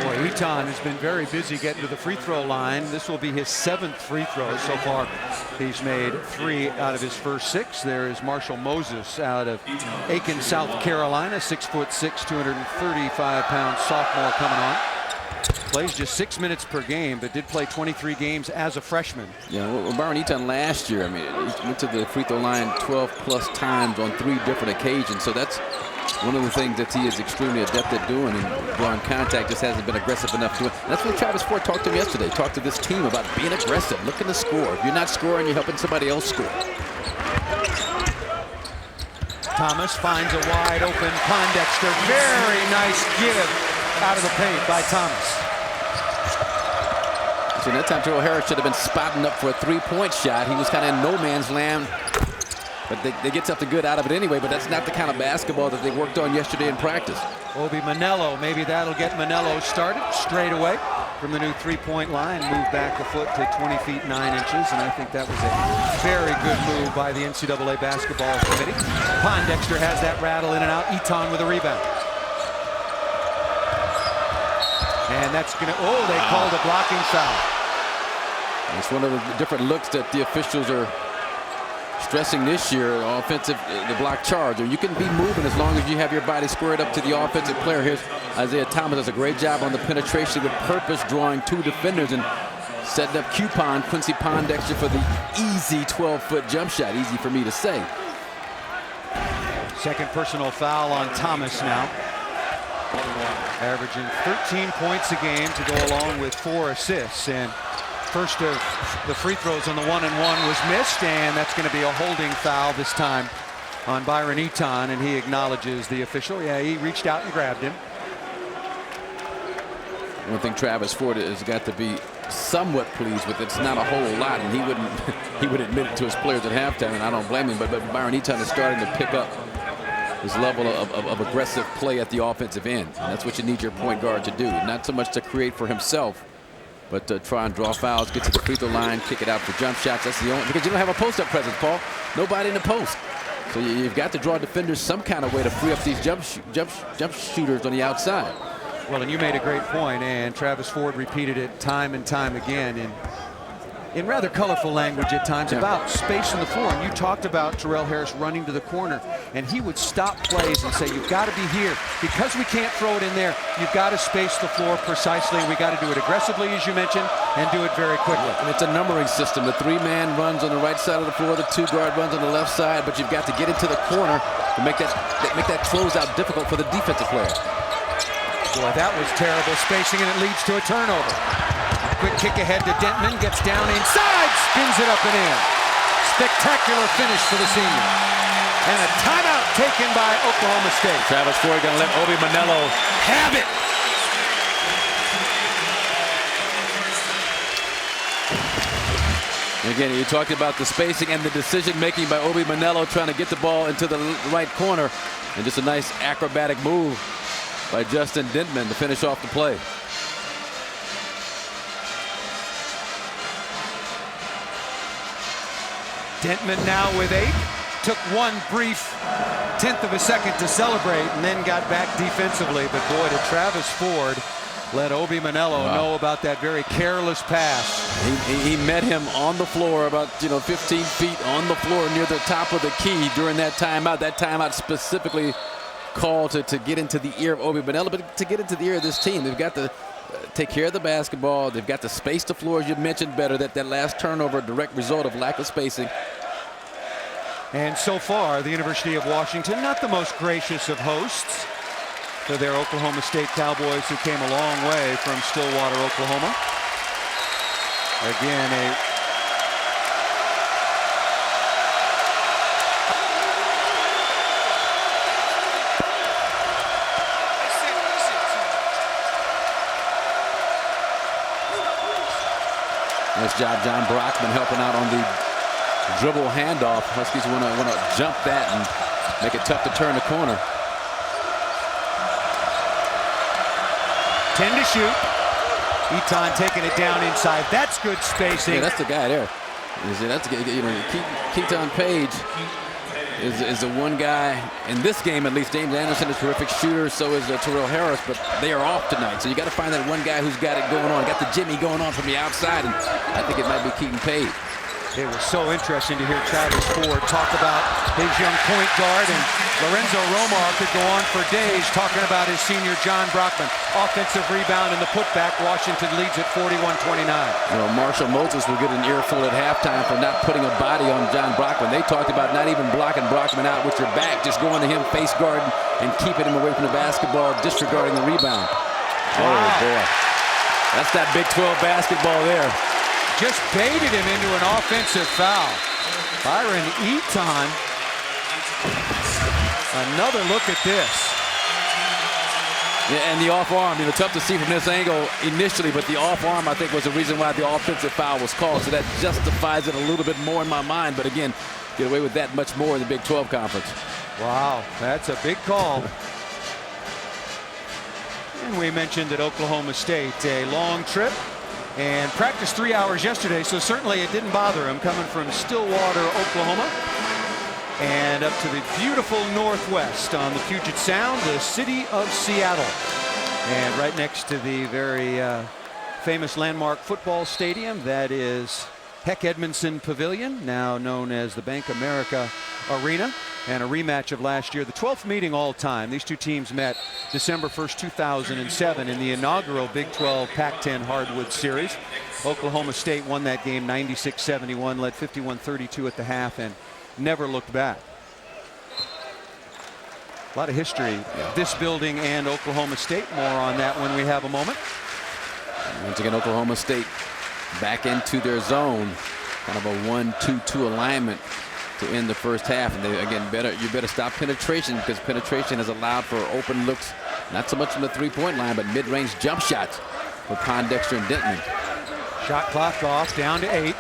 Boy, Eton has been very busy getting to the free throw line. This will be his 7th free throw so far. He's made 3 out of his first 6. There is Marshall Moses out of Aiken, South Carolina, 6'6", 235-pound sophomore coming on. Plays just 6 minutes per game, but did play 23 games as a freshman. Yeah, well, Byron Eton last year, I mean, he went to the free throw line 12+ times on 3 different occasions. So that's one of the things that he is extremely adept at doing, and drawing contact, just hasn't been aggressive enough to it. And that's what Travis Ford talked to him yesterday. Talked to this team about being aggressive, looking to score. If you're not scoring, you're helping somebody else score. Thomas finds a wide open Pondexter. Very nice give out of the paint by Thomas. So that time Terrell Harris should have been spotting up for a 3-point shot. He was kind of in no man's land. But they get something good out of it anyway, but that's not the kind of basketball that they worked on yesterday in practice. Obi Manello, maybe that'll get Manello started straight away from the new 3-point line. Moved back a foot to 20 feet 9 inches, and I think that was a very good move by the NCAA basketball committee. Pondexter has that rattle in and out. Eton with a rebound. And that's gonna, oh, they called a blocking foul. It's one of the different looks that the officials are stressing this year, offensive, the block charge. Or you can be moving as long as you have your body squared up to the offensive player. Here's Isaiah Thomas does a great job on the penetration with purpose, drawing 2 defenders and setting up Quincy Pondexter for the easy 12-foot jump shot. Easy for me to say. Second personal foul on Thomas now. Averaging 13 points a game to go along with 4 assists. And first of the free throws on the 1-and-1 was missed, and that's going to be a holding foul this time on Byron Eton, and he acknowledges the official. Yeah, he reached out and grabbed him. One thing Travis Ford has got to be somewhat pleased with, it's not a whole lot, and he would admit it to his players at halftime, and I don't blame him, but Byron Eton is starting to pick up his level of aggressive play at the offensive end, and that's what you need your point guard to do. Not so much to create for himself, but try and draw fouls, get to the free throw line, kick it out for jump shots. That's the only, because you don't have a post-up presence, Paul. Nobody in the post. So you've got to draw defenders some kind of way to free up these jump shooters on the outside. Well, and you made a great point, and Travis Ford repeated it time and time again in rather colorful language at times about space on the floor. And you talked about Terrell Harris running to the corner, and he would stop plays and say, you've got to be here. Because we can't throw it in there, you've got to space the floor precisely. We got to do it aggressively, as you mentioned, and do it very quickly. And it's a numbering system. The 3-man runs on the right side of the floor, the 2-guard runs on the left side, but you've got to get into the corner to make that closeout difficult for the defensive player. Boy, that was terrible spacing, and it leads to a turnover. Quick kick ahead to Dittman, gets down inside, spins it up and in. spectacular finish for the senior. And a timeout taken by Oklahoma State. Travis Ford going to let Obi Manello have it. Again, you talked about the spacing and the decision-making by Obi Manello trying to get the ball into the right corner. And just a nice acrobatic move by Justin Dentman to finish off the play. Dentman now with 8. Took one brief 10th of a second to celebrate and then got back defensively. But boy, did Travis Ford let Obi Manello know about that very careless pass. He met him on the floor about 15 feet on the floor near the top of the key during that timeout. That timeout specifically called to get into the ear of Obi Manello, but to get into the ear of this team, they've got to take care of the basketball. They've got to space the floor, as you mentioned, better. That last turnover, a direct result of lack of spacing. And so far, the University of Washington, not the most gracious of hosts to their Oklahoma State Cowboys, who came a long way from Stillwater, Oklahoma. Again, nice job, John Brockman, helping out on the dribble handoff. Huskies want to jump that and make it tough to turn the corner. 10 to shoot. Eaton taking it down inside. That's good spacing. Yeah, that's the guy there. That's Keaton Page is the one guy in this game, at least. James Anderson is a terrific shooter. So is Terrell Harris, but they are off tonight. So you got to find that one guy who's got it going on, got the Jimmy going on from the outside, and I think it might be Keaton Page. It was so interesting to hear Travis Ford talk about his young point guard, and Lorenzo Romar could go on for days talking about his senior John Brockman. Offensive rebound and the putback. Washington leads at 41-29. Marshall Moses will get an earful at halftime for not putting a body on John Brockman. They talked about not even blocking Brockman out with your back, just going to him face guarding and keeping him away from the basketball, disregarding the rebound. Wow. Oh boy, that's that Big 12 basketball there. Just baited him into an offensive foul. Byron Eaton. Another look at this. Yeah, and the off arm, tough to see from this angle initially, but the off arm, I think, was the reason why the offensive foul was called. So that justifies it a little bit more in my mind. But again, get away with that much more in the Big 12 conference. Wow, that's a big call. And we mentioned at Oklahoma State, a long trip. And practiced 3 hours yesterday, so certainly it didn't bother him coming from Stillwater, Oklahoma, and up to the beautiful Northwest on the Puget Sound, the city of Seattle. And right next to the very famous landmark football stadium, that is Heck Edmondson Pavilion, now known as the Bank America Arena, and a rematch of last year, the 12th meeting all time. These two teams met December 1st, 2007 in the inaugural Big 12 Pac-10 Hardwood Series. Oklahoma State won that game 96-71, led 51-32 at the half, and never looked back. A lot of history, this building and Oklahoma State. More on that when we have a moment. Once again, Oklahoma State back into their zone, kind of a 1-2-2 alignment to end the first half. And they, again, you better stop penetration, because penetration has allowed for open looks, not so much from the three-point line, but mid-range jump shots for Pondexter and Dentman. Shot clock off, down to 8.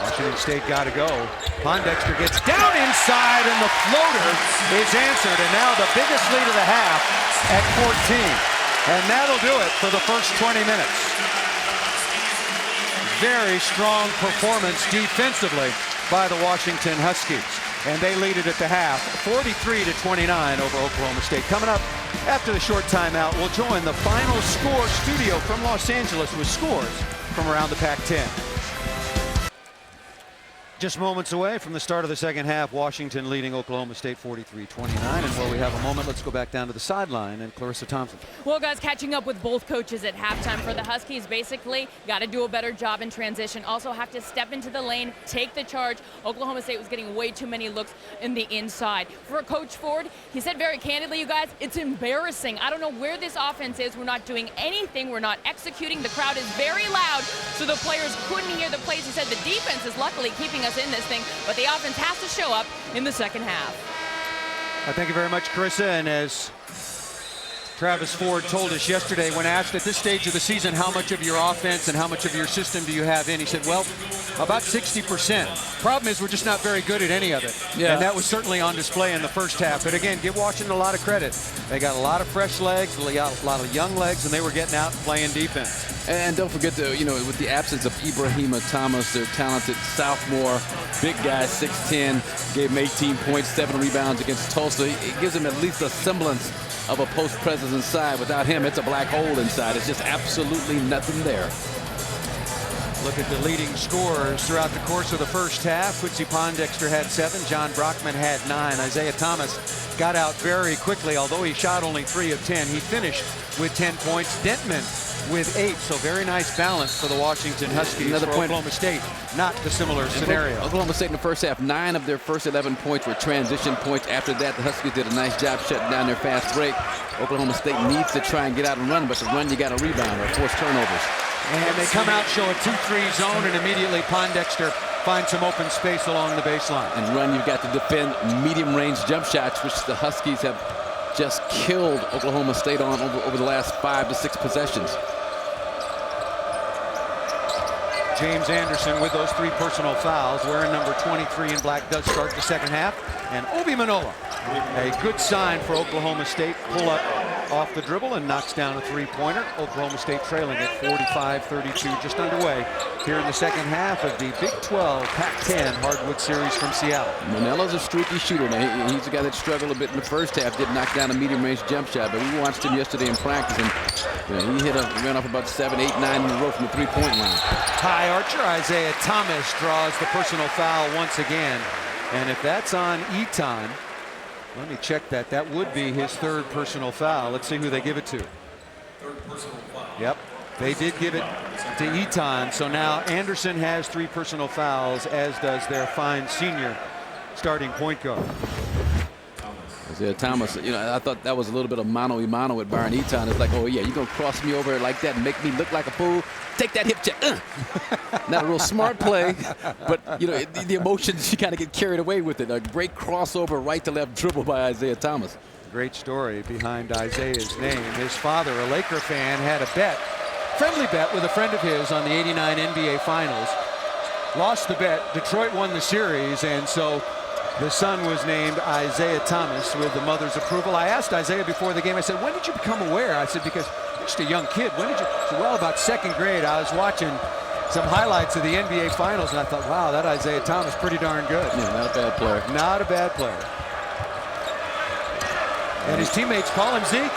Washington State got to go. Pondexter gets down inside, and the floater is answered. And now the biggest lead of the half at 14. And that'll do it for the first 20 minutes. Very strong performance defensively by the Washington Huskies. And they lead it at the half, 43-29 over Oklahoma State. Coming up after the short timeout, we'll join the Final Score studio from Los Angeles with scores from around the Pac-10. Just moments away from the start of the second half, Washington leading Oklahoma State 43-29. And while we have a moment, let's go back down to the sideline and Clarissa Thompson. Well, guys, catching up with both coaches at halftime for the Huskies, basically got to do a better job in transition. Also have to step into the lane, take the charge. Oklahoma State was getting way too many looks in the inside. For Coach Ford, he said very candidly, you guys, it's embarrassing. I don't know where this offense is. We're not doing anything. We're not executing. The crowd is very loud, so the players couldn't hear the plays. He said the defense is luckily keeping us in this thing, but the offense has to show up in the second half. Thank you very much, Carissa. And as Travis Ford told us yesterday when asked at this stage of the season how much of your offense and how much of your system do you have in, he said, well, about 60%. Problem is we're just not very good at any of it. Yeah. And that was certainly on display in the first half. But again, give Washington a lot of credit. They got a lot of fresh legs, a lot of young legs, and they were getting out and playing defense. And don't forget, with the absence of Ibrahima Thomas, their talented sophomore, big guy, 6'10", gave him 18 points, 7 rebounds against Tulsa. It gives him at least a semblance of a post presence inside. Without him, it's a black hole inside. It's just absolutely nothing there. Look at the leading scorers throughout the course of the first half. Quincy Pondexter had 7. John Brockman had 9. Isaiah Thomas got out very quickly. Although he shot only 3 of 10, he finished with 10 points. Dentman with 8. So very nice balance for the Washington Huskies. Another for point. Oklahoma State, not the similar scenario. Oklahoma State in the first half, 9 of their first 11 points were transition points. After that, the Huskies did a nice job shutting down their fast break. Oklahoma State needs to try and get out and run, but to run, you got to rebound or force turnovers. And they come out, show a 2-3 zone, and immediately Pondexter finds some open space along the baseline. And run, you've got to defend medium-range jump shots, which the Huskies have just killed Oklahoma State on over the last 5 to 6 possessions. James Anderson with those 3 personal fouls, wearing number 23 in black, does start the second half. And Obi Manola, a good sign for Oklahoma State, pull up off the dribble and knocks down a 3-pointer. Oklahoma State trailing at 45-32, just underway here in the second half of the Big 12 Pac-10 Hardwood Series from Seattle. Manella's a streaky shooter. Now, he's a guy that struggled a bit in the first half, did knock down a medium-range jump shot, but we watched him yesterday in practice, and he ran off about 7, 8, 9 in a row from the 3-point line. High archer Isaiah Thomas draws the personal foul once again, and if that's on Eton, let me check that. That would be his 3rd personal foul. Let's see who they give it to. 3rd personal foul. Yep, they did give it to Eton. So now Anderson has 3 personal fouls, as does their fine senior starting point guard. Isaiah Thomas, I thought that was a little bit of mano-a-mano with Byron Eton. It's like, oh yeah, you're gonna cross me over like that and make me look like a fool? Take that hip check. Not a real smart play, but the emotions, you kind of get carried away with it. A great crossover right to left dribble by Isaiah Thomas. Great story behind Isaiah's name. His father, a Laker fan, had a friendly bet with a friend of his on the '89 NBA Finals. Lost the bet. Detroit won the series, and so the son was named Isaiah Thomas with the mother's approval. I asked Isaiah before the game, I said, when did you become aware? I said, because you're just a young kid. When did you? He said, well, about 2nd grade. I was watching some highlights of the NBA Finals, and I thought, wow, that Isaiah Thomas pretty darn good. Yeah, not a bad player. Not a bad player. And his teammates call him Zeke.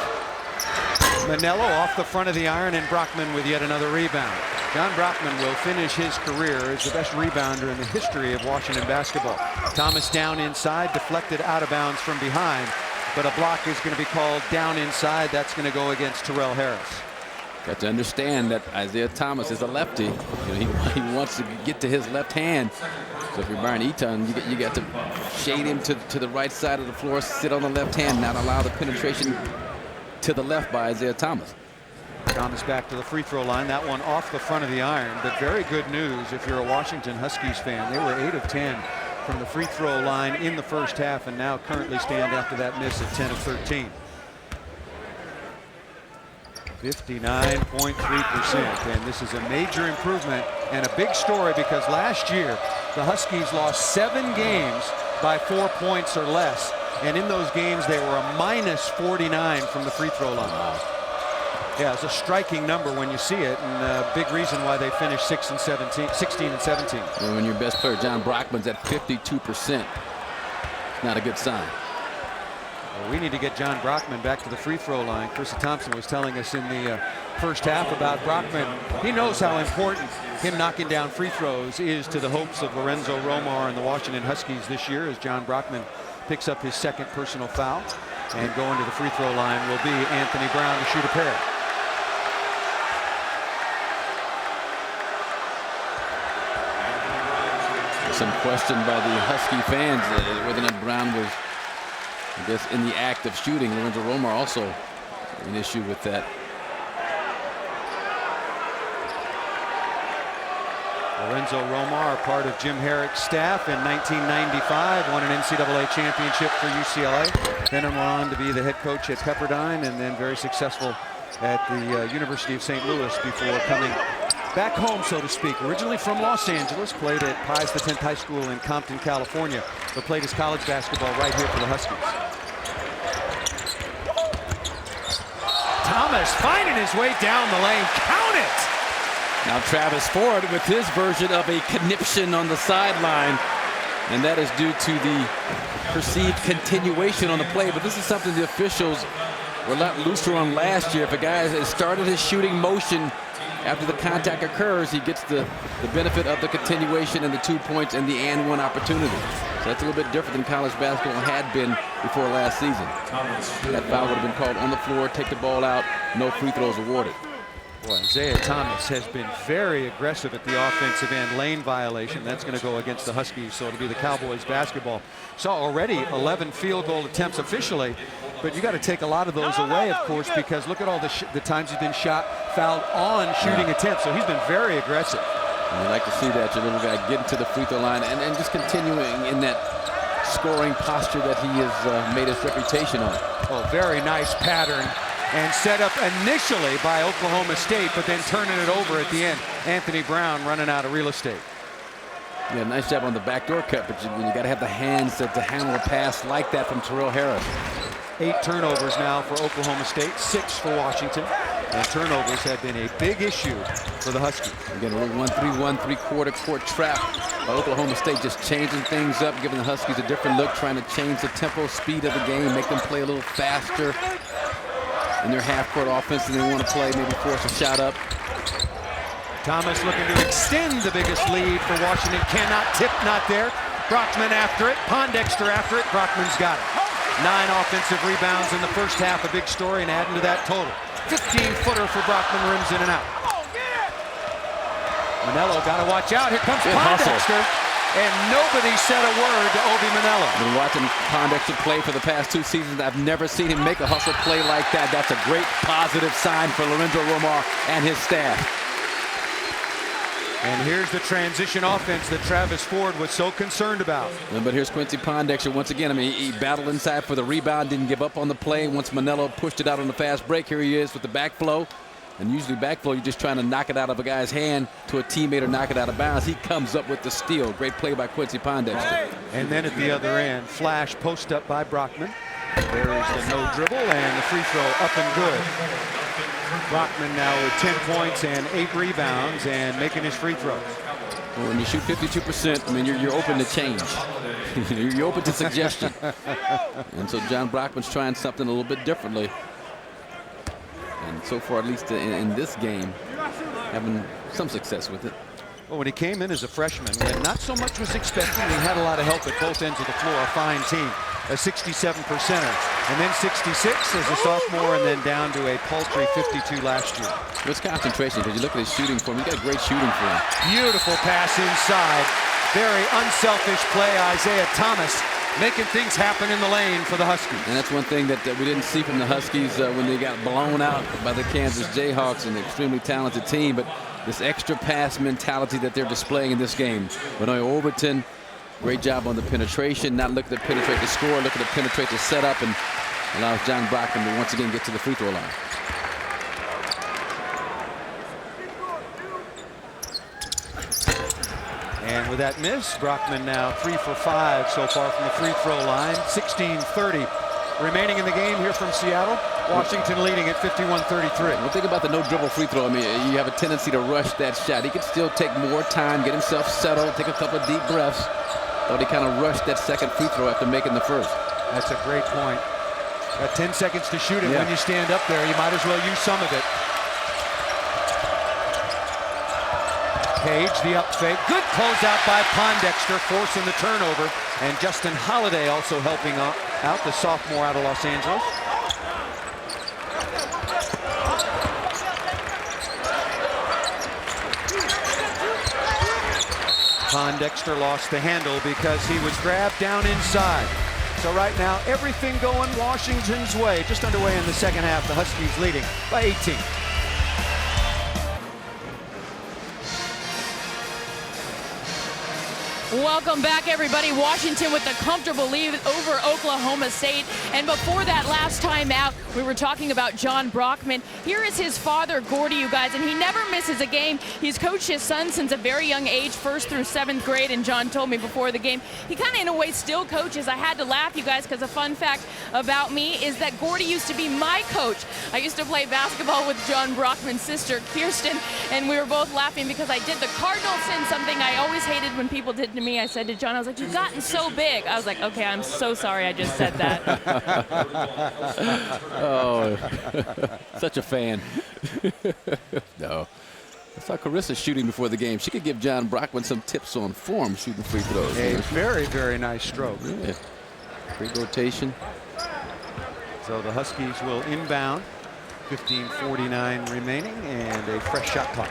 Manello off the front of the iron, and Brockman with yet another rebound. John Brockman will finish his career as the best rebounder in the history of Washington basketball. Thomas down inside, deflected out of bounds from behind, but a block is going to be called down inside. That's going to go against Terrell Harris. Got to understand that Isaiah Thomas is a lefty. He wants to get to his left hand. So if you're Byron Eton, you got to shade him to the right side of the floor, sit on the left hand, not allow the penetration to the left by Isaiah Thomas. Thomas back to the free throw line. That one off the front of the iron, but very good news if you're a Washington Huskies fan. They were 8 of 10 from the free throw line in the first half, and now currently stand after that miss at 10 of 13. 59.3%, and this is a major improvement and a big story because last year the Huskies lost 7 games by 4 points or less, and in those games they were a minus 49 from the free throw line. Yeah, it's a striking number when you see it, and a big reason why they finished 16 and 17. And when your best player, John Brockman's at 52%, not a good sign. Well, we need to get John Brockman back to the free throw line. Chrissy Thompson was telling us in the first half about Brockman. He knows how important him knocking down free throws is to the hopes of Lorenzo Romar and the Washington Huskies this year, as John Brockman picks up his second personal foul. And going to the free throw line will be Anthony Brown to shoot a pair. Some question by the Husky fans whether or not Brown was, I guess, in the act of shooting. Lorenzo Romar also an issue with that. Lorenzo Romar, part of Jim Herrick's staff in 1995, won an NCAA championship for UCLA. Then went on to be the head coach at Pepperdine, and then very successful at the University of St. Louis before coming back home, so to speak. Originally from Los Angeles, played at Pius X High School in Compton, California, but played his college basketball right here for the Huskies. Thomas finding his way down the lane. Count it! Now Travis Ford with his version of a conniption on the sideline, and that is due to the perceived continuation on the play. But this is something the officials were a lot looser on last year. If a guy has started his shooting motion after the contact occurs, he gets the benefit of the continuation and the 2 points and the and one opportunity. So that's a little bit different than college basketball had been before last season. That foul would have been called on the floor, take the ball out, no free throws awarded. Boy, Isaiah Thomas has been very aggressive at the offensive end. Lane violation. That's going to go against the Huskies, so it'll be the Cowboys basketball. Saw already 11 field goal attempts officially, but you got to take a lot of those away, of course, because look at all the times he's been fouled on shooting attempts. So he's been very aggressive. And you like to see that, your little guy getting to the free throw line and just continuing in that scoring posture that he has made his reputation on. Oh, very nice pattern. And set up initially by Oklahoma State, but then turning it over at the end. Anthony Brown running out of real estate. Yeah, nice job on the backdoor cut, but you got to have the hands to handle a pass like that from Terrell Harris. 8 turnovers now for Oklahoma State, 6 for Washington. And turnovers have been a big issue for the Huskies. Again, a little 1-3-1 3/4 court trap by Oklahoma State, just changing things up, giving the Huskies a different look, trying to change the tempo, speed of the game, make them play a little faster in their half-court offense than they want to play, maybe force a shot up. Thomas looking to extend the biggest lead for Washington. Cannot tip, not there. Brockman after it, Pondexter after it. Brockman's got it. 9 offensive rebounds in the first half, a big story, and adding to that total. 15-footer for Brockman, rims in and out. Manello got to watch out. Here comes Pondexter. And nobody said a word to Obi Manello. I've been watching Pondexter play for the past 2 seasons. I've never seen him make a hustle play like that. That's a great positive sign for Lorenzo Romar and his staff. And here's the transition offense that Travis Ford was so concerned about. But here's Quincy Pondexter once again. I mean, he battled inside for the rebound, didn't give up on the play. Once Manello pushed it out on the fast break, here he is with the backflow. And usually backflow, you're just trying to knock it out of a guy's hand to a teammate or knock it out of bounds. He comes up with the steal. Great play by Quincy Pondexter. And then at the other end, flash post up by Brockman. There is the no dribble and the free throw up and good. Brockman now with 10 points and 8 rebounds and making his free throws. Well, when you shoot 52%, I mean, you're open to change. You're open to suggestion. And so John Brockman's trying something a little bit differently. And so far, at least in this game, having some success with it. Well, when he came in as a freshman, when not so much was expected, he had a lot of help at both ends of the floor. A fine team, a 67%er, and then 66 as a sophomore, and then down to a paltry 52 last year. It's concentration, because you look at his shooting form. He's got a great shooting form. Beautiful pass inside. Very unselfish play, Isaiah Thomas, making things happen in the lane for the Huskies. And that's one thing that we didn't see from the Huskies when they got blown out by the Kansas Jayhawks, an extremely talented team, but this extra pass mentality that they're displaying in this game. Benoit Overton, great job on the penetration, not looking to penetrate the score, looking to penetrate the setup, and allows John Brockman to once again get to the free throw line. And with that miss, Brockman now 3 for 5 so far from the free throw line. 16:30 remaining in the game here from Seattle. Washington leading at 51-33. Well, think about the no dribble free throw. I mean, you have a tendency to rush that shot. He could still take more time, get himself settled, take a couple of deep breaths. Thought he kind of rushed that second free throw after making the first. That's a great point. Got 10 seconds to shoot it. When you stand up there, you might as well use some of it. Page, the up fake. Good closeout by Pondexter, forcing the turnover. And Justin Holiday also helping out, the sophomore out of Los Angeles. Pondexter lost the handle because he was grabbed down inside. So right now, everything going Washington's way. Just underway in the second half, the Huskies leading by 18. Welcome back, everybody. Washington with a comfortable lead over Oklahoma State. And before that last time out, we were talking about John Brockman. Here is his father, Gordy, you guys, and he never misses a game. He's coached his son since a very young age, 1st through 7th grade, and John told me before the game, he kind of, in a way, still coaches. I had to laugh, you guys, because a fun fact about me is that Gordy used to be my coach. I used to play basketball with John Brockman's sister, Kirsten, and we were both laughing because I did the cardinal sin, something I always hated when people did to me. I said to John, I was like, you've gotten so big. I was like, okay, I'm so sorry I just said that. Oh, such a fan. No. I saw Carissa shooting before the game. She could give John Brockman some tips on form shooting free throws. A very, very nice stroke. Yeah. Great rotation. So the Huskies will inbound. 15:49 remaining and a fresh shot clock.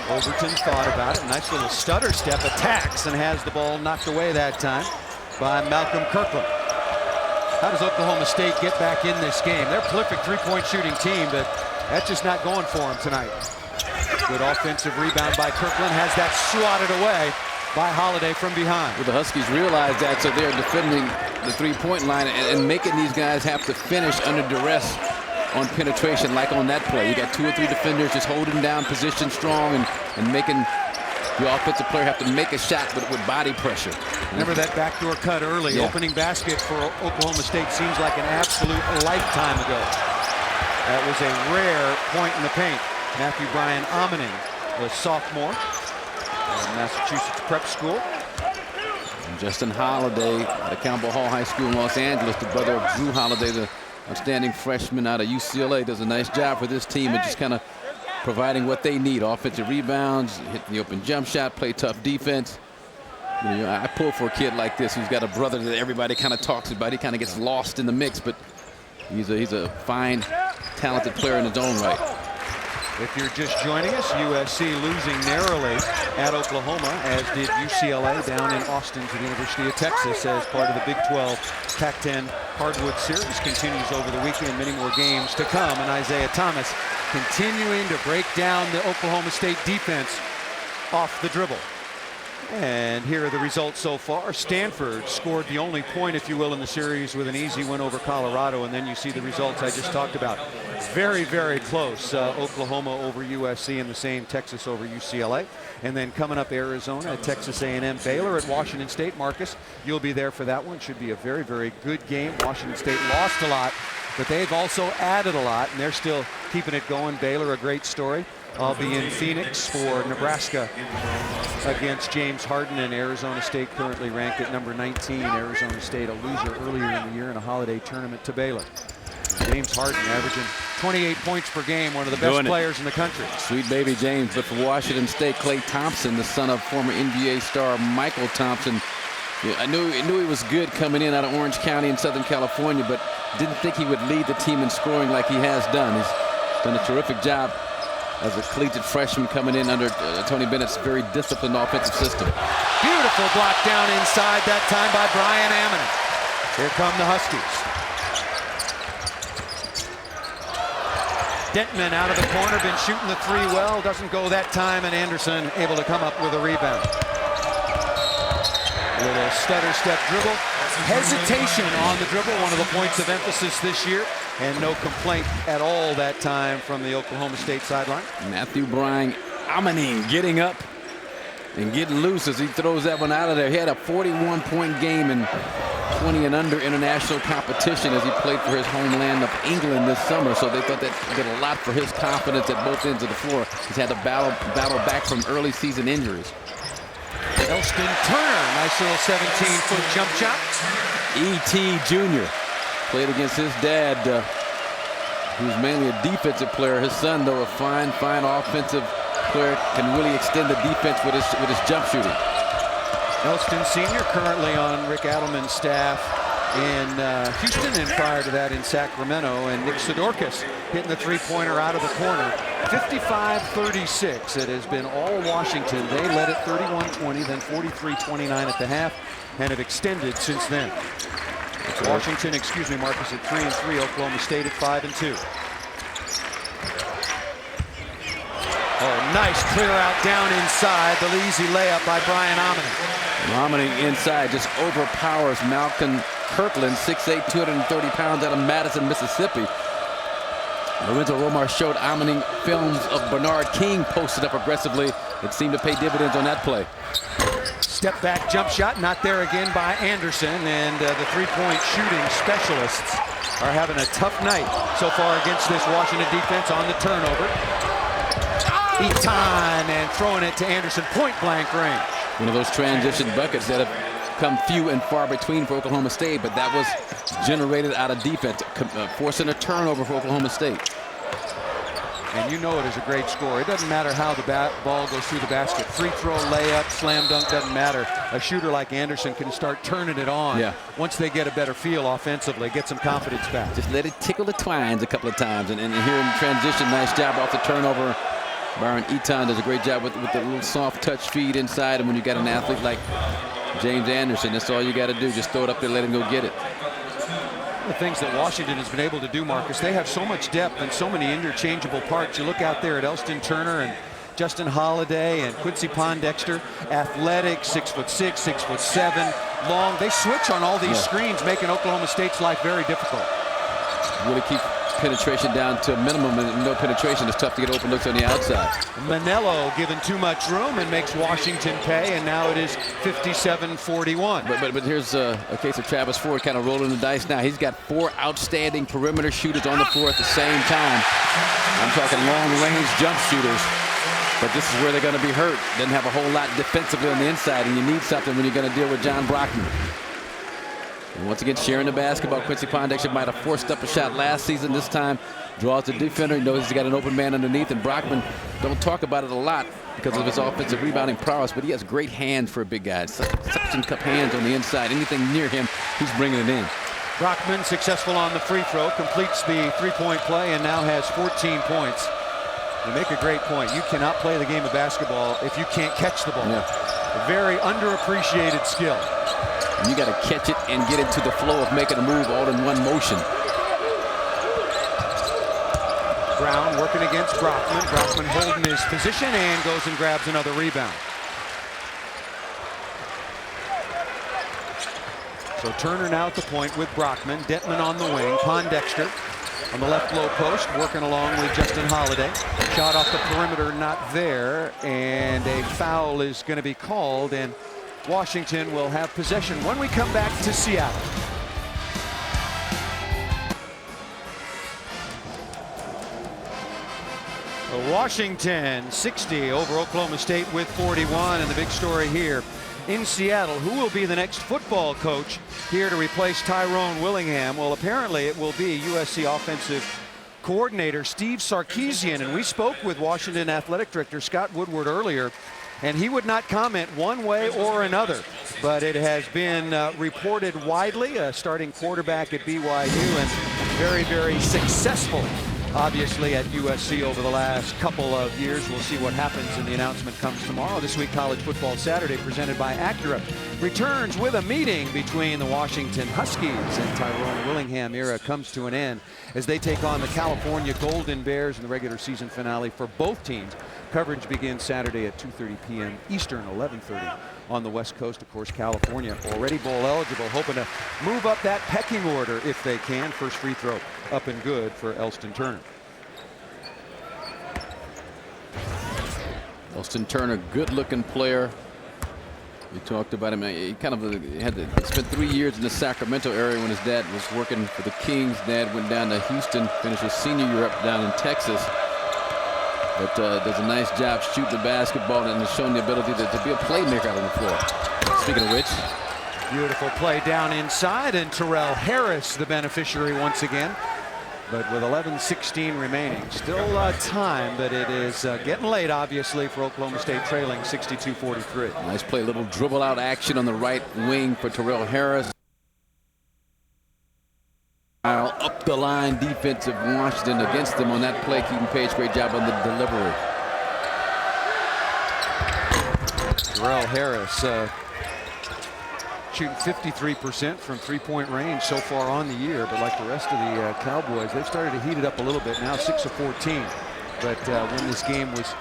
Overton thought about it. Nice little stutter step, attacks, and has the ball knocked away that time by Malcolm Kirkland. How does Oklahoma State get back in this game? They're a prolific three-point shooting team, but that's just not going for them tonight. Good offensive rebound by Kirkland, has that swatted away by Holiday from behind. Well, the Huskies realize that, so they're defending the three-point line and making these guys have to finish under duress on penetration, like on that play. You got 2 or 3 defenders just holding down position strong and making the offensive player have to make a shot with body pressure. Remember that backdoor cut early. Opening basket for Oklahoma State seems like an absolute lifetime ago. That was a rare point in the paint. Matthew Bryan Omening, the sophomore at Massachusetts Prep School. And Justin Holiday out of Campbell Hall High School in Los Angeles, the brother of Drew Holiday, the outstanding freshman out of UCLA, does a nice job for this team and just kind of providing what they need. Offensive rebounds, hitting the open jump shot, play tough defense. You know, I pull for a kid like this who's got a brother that everybody kind of talks about. He kind of gets lost in the mix, but he's a fine, talented player in his own right. If you're just joining us, USC losing narrowly at Oklahoma, as did UCLA down in Austin to the University of Texas as part of the Big 12 Pac-10 Hardwood Series. Continues over the weekend, many more games to come, and Isaiah Thomas continuing to break down the Oklahoma State defense off the dribble. And here are the results so far. Stanford scored the only point, if you will, in the series with an easy win over Colorado, and then you see the results I just talked about. Very, very close. Oklahoma over USC, and the same Texas over UCLA. And then coming up, Arizona at Texas A&M, Baylor at Washington State. Marcus, you'll be there for that one. Should be a very, very good game. Washington State lost a lot, but they've also added a lot, and they're still keeping it going. Baylor, a great story. I'll be in Phoenix for Nebraska against James Harden, and Arizona State currently ranked at number 19. Arizona State, a loser earlier in the year in a holiday tournament to Baylor. James Harden averaging 28 points per game, one of the best players in the country. Sweet baby James. But for Washington State, Klay Thompson, the son of former NBA star Michael Thompson. Yeah, I knew he was good coming in out of Orange County in Southern California, but didn't think he would lead the team in scoring like he has done. He's done a terrific job as a collegiate freshman coming in under Tony Bennett's very disciplined offensive system. Beautiful block down inside that time by Brian Ammon. Here come the Huskies. Dentman out of the corner, been shooting the three well, doesn't go that time, and Anderson able to come up with a rebound. Little stutter step dribble. Hesitation on the dribble, one of the points of emphasis this year, and no complaint at all that time from the Oklahoma State sideline. Matthew Bryan Omening getting up and getting loose as he throws that one out of there. He had a 41-point game in 20 and under international competition as he played for his homeland of England this summer, so they thought that did a lot for his confidence at both ends of the floor. He's had to battle back from early season injuries. Elston Turner, nice little 17-foot jump shot. E.T. Jr. played against his dad, who's mainly a defensive player. His son, though, a fine offensive player, can really extend the defense with his jump shooting. Elston Sr. currently on Rick Adelman's staff in Houston, and prior to that in Sacramento. And Nick Sidorkis hitting the three-pointer out of the corner. 55-36. It has been all Washington. They led it 31-20, then 43-29 at the half, and have extended since then. Washington, excuse me, Marcus, at 3-3. Oklahoma State at 5-2. Oh, nice clear out down inside. The easy layup by Brian Omeny. Omeny inside just overpowers Malcolm Kirkland, 6'8", 230 pounds, out of Madison, Mississippi. Lorenzo Romar showed Omeny films of Bernard King posted up aggressively. It seemed to pay dividends on that play. Step back jump shot, not there again by Anderson, and the three-point shooting specialists are having a tough night so far against this Washington defense on the turnover. Eaton, and throwing it to Anderson, point-blank range. One of those transition buckets that have come few and far between for Oklahoma State, but that was generated out of defense, forcing a turnover for Oklahoma State. And you know it is a great score. It doesn't matter how the ball goes through the basket. Free throw, layup, slam dunk, doesn't matter. A shooter like Anderson can start turning it on once they get a better feel offensively, get some confidence back. Just let it tickle the twines a couple of times. And here in transition, nice job off the turnover. Byron Eaton does a great job with the little soft touch feed inside. And when you got an athlete like James Anderson, that's all you got to do. Just throw it up there, let him go get it. The things that Washington has been able to do, Marcus, they have so much depth and so many interchangeable parts. You look out there at Elston Turner and Justin Holiday and Quincy Pondexter, athletic, 6'6", 6'7", long. They switch on all these screens, making Oklahoma State's life very difficult. Really keep penetration down to a minimum, and no penetration. It's tough to get open looks on the outside. Manello given too much room and makes Washington pay, and now it is 57-41. But here's a case of Travis Ford kind of rolling the dice now. He's got 4 outstanding perimeter shooters on the floor at the same time. I'm talking long-range jump shooters, but this is where they're going to be hurt. Doesn't have a whole lot defensively on the inside, and you need something when you're going to deal with John Brockman. And once again, sharing the basketball. Quincy Pondexter might have forced up a shot last season. This time, draws the defender. He knows he's got an open man underneath. And Brockman, don't talk about it a lot because of his offensive rebounding prowess, but he has great hands for a big guy. Suction cup hands on the inside. Anything near him, he's bringing it in. Brockman successful on the free throw, completes the three-point play, and now has 14 points. You make a great point. You cannot play the game of basketball if you can't catch the ball. A very underappreciated skill. And you got to catch it and get into the flow of making a move all in one motion. Brown working against Brockman. Brockman holding his position and goes and grabs another rebound. So Turner now at the point with Brockman. Detman on the wing. Pondexter on the left low post, working along with Justin Holiday. Shot off the perimeter, not there, and a foul is going to be called, and Washington will have possession when we come back to Seattle. Washington 60 over Oklahoma State with 41, and the big story here in Seattle, who will be the next football coach here to replace Tyrone Willingham? Well, apparently it will be USC offensive coordinator Steve Sarkisian, and we spoke with Washington athletic director Scott Woodward earlier, and he would not comment one way or another, but it has been reported widely, a starting quarterback at BYU and very, very successful, obviously, at USC over the last couple of years. We'll see what happens, and the announcement comes tomorrow. This week, College Football Saturday, presented by Acura, returns with a meeting between the Washington Huskies, and Tyrone Willingham era comes to an end as they take on the California Golden Bears in the regular season finale for both teams. Coverage begins Saturday at 2:30 p.m. Eastern, 11:30 on the West Coast. Of course, California already bowl eligible, hoping to move up that pecking order if they can. First free throw up and good for Elston Turner. Elston Turner, good-looking player. We talked about him. He kind of spent 3 years in the Sacramento area when his dad was working for the Kings. Dad went down to Houston, finished his senior year up down in Texas. but does a nice job shooting the basketball and has shown the ability to be a playmaker out on the floor. Speaking of which, beautiful play down inside, and Terrell Harris, the beneficiary once again. But with 11:16 remaining, still time, but it is getting late, obviously, for Oklahoma State, trailing 62-43. nice play, little dribble out action on the right wing for Terrell Harris. Up the line defensive Washington against them on that play. Keaton Page, great job on the delivery. Terrell Harris shooting 53% from three-point range so far on the year, but like the rest of the Cowboys, they've started to heat it up a little bit. Now 6 of 14, but when this game was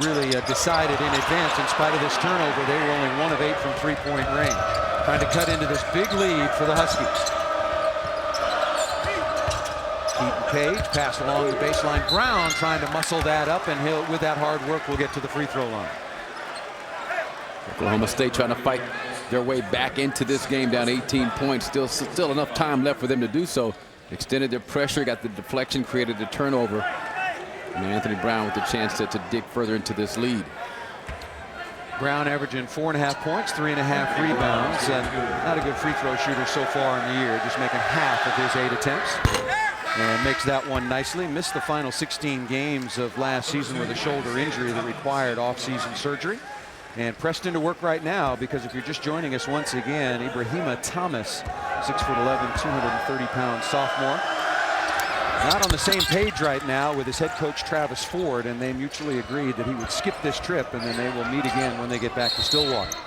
really decided in advance, in spite of this turnover, they were only 1 of 8 from three-point range, trying to cut into this big lead for the Huskies. Keaton Page passed along the baseline. Brown trying to muscle that up, and he'll, with that hard work, will get to the free throw line. Oklahoma State trying to fight their way back into this game, down 18 points. Still enough time left for them to do so. Extended their pressure, got the deflection, created the turnover. And Anthony Brown with the chance to dig further into this lead. Brown averaging 4.5 points, 3.5 rebounds. Not a good free throw shooter so far in the year, just making half of his 8 attempts. And makes that one nicely. Missed the final 16 games of last season with a shoulder injury that required off-season surgery. And pressed into work right now, because if you're just joining us once again, Ibrahima Thomas, 6'11", 230-pound sophomore. Not on the same page right now with his head coach Travis Ford, and they mutually agreed that he would skip this trip, and then they will meet again when they get back to Stillwater.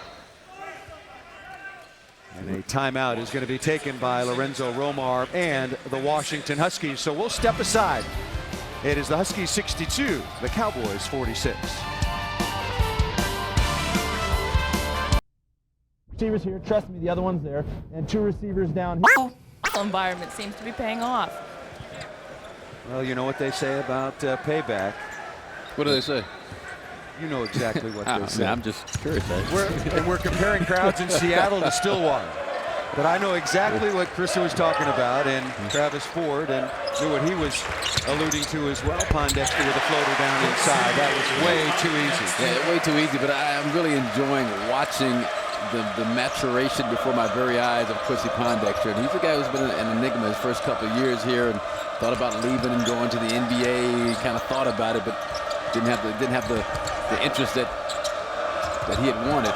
And a timeout is going to be taken by Lorenzo Romar and the Washington Huskies. So we'll step aside. It is the Huskies 62, the Cowboys 46. Receivers here, trust me, the other one's there, and 2 receivers down here. Environment seems to be paying off. Well, you know what they say about payback. What do they say? You know exactly what they say. I'm just curious. We're comparing crowds in Seattle to Stillwater. But I know exactly what Chris was talking about, and Travis Ford, and knew what he was alluding to as well. Pondexter with a floater down inside. That was way too easy. Yeah, way too easy, but I'm really enjoying watching the maturation before my very eyes of Quincy Pondexter. And he's a guy who's been an enigma his first couple of years here, and thought about leaving and going to the NBA. He kind of thought about it, but didn't have the interest that he had wanted.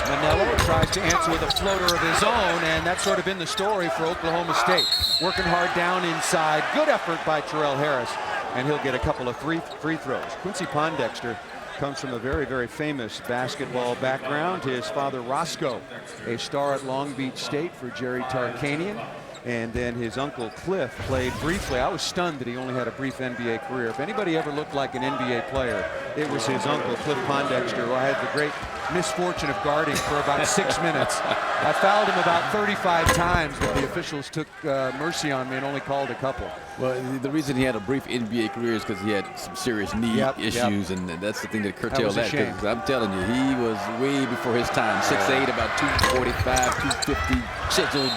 Manello tries to answer with a floater of his own, and that's sort of been the story for Oklahoma State. Working hard down inside. Good effort by Terrell Harris, and he'll get a couple of free throws. Quincy Pondexter comes from a very, very famous basketball background. His father, Roscoe, a star at Long Beach State for Jerry Tarkanian. And then his uncle Cliff played briefly. I was stunned that he only had a brief NBA career. If anybody ever looked like an NBA player, it was his uncle, Cliff Pondexter, who I had the great misfortune of guarding for about 6 minutes. I fouled him about 35 times, but the officials took mercy on me and only called a couple. Well, the reason he had a brief NBA career is because he had some serious knee issues, and that's the thing that curtailed that. Because I'm telling you, he was way before his time. 6'8", about 245, 250, chiseled.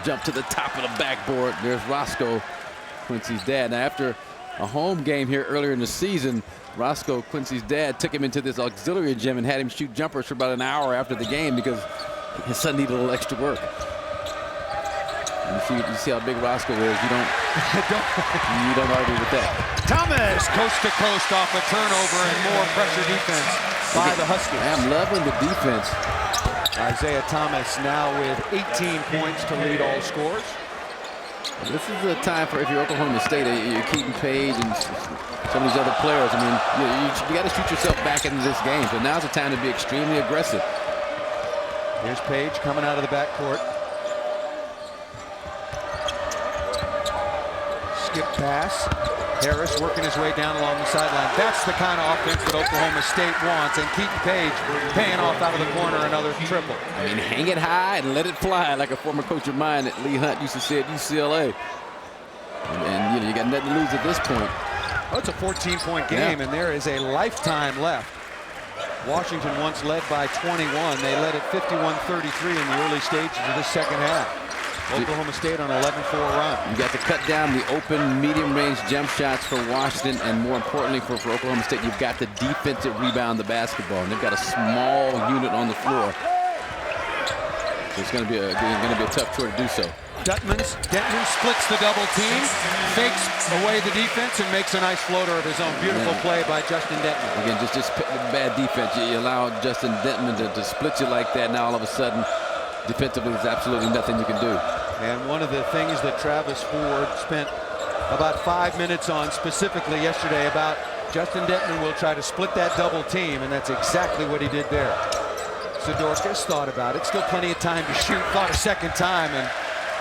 Jump to the top of the backboard. There's Roscoe, Quincy's dad. Now, after a home game here earlier in the season, Roscoe, Quincy's dad, took him into this auxiliary gym and had him shoot jumpers for about an hour after the game because his son needed a little extra work. You see how big Roscoe is. You don't argue with that. Thomas, coast to coast off a turnover and more pressure defense by the Huskies. I'm loving the defense. Isaiah Thomas now with 18 points to lead all scores. This is a time for, if you're Oklahoma State, you're Keaton Page and some of these other players. I mean, you got to shoot yourself back into this game. So now's the time to be extremely aggressive. Here's Page coming out of the backcourt. Skip pass. Harris working his way down along the sideline. That's the kind of offense that Oklahoma State wants. And Keaton Page paying off out of the corner, another triple. I mean, hang it high and let it fly, like a former coach of mine at Lee Hunt used to say at UCLA. And you got nothing to lose at this point. Oh, it's a 14-point game, and there is a lifetime left. Washington once led by 21. They led at 51-33 in the early stages of the second half. Oklahoma State on an 11-4 run. You got to cut down the open medium-range jump shots for Washington, and more importantly for Oklahoma State, you've got to defensive rebound the basketball, and they've got a small unit on the floor. So it's going to be a tough chore to do so. Detman splits the double team, fakes away the defense, and makes a nice floater of his own. Beautiful play by Justin Detman. Again, just bad defense. You allow Justin Detman to split you like that. Now all of a sudden, defensively, there's absolutely nothing you can do. And one of the things that Travis Ford spent about 5 minutes on specifically yesterday about Justin Detman will try to split that double team, and that's exactly what he did there. Sidorkas thought about it. Still plenty of time to shoot. Thought a second time, and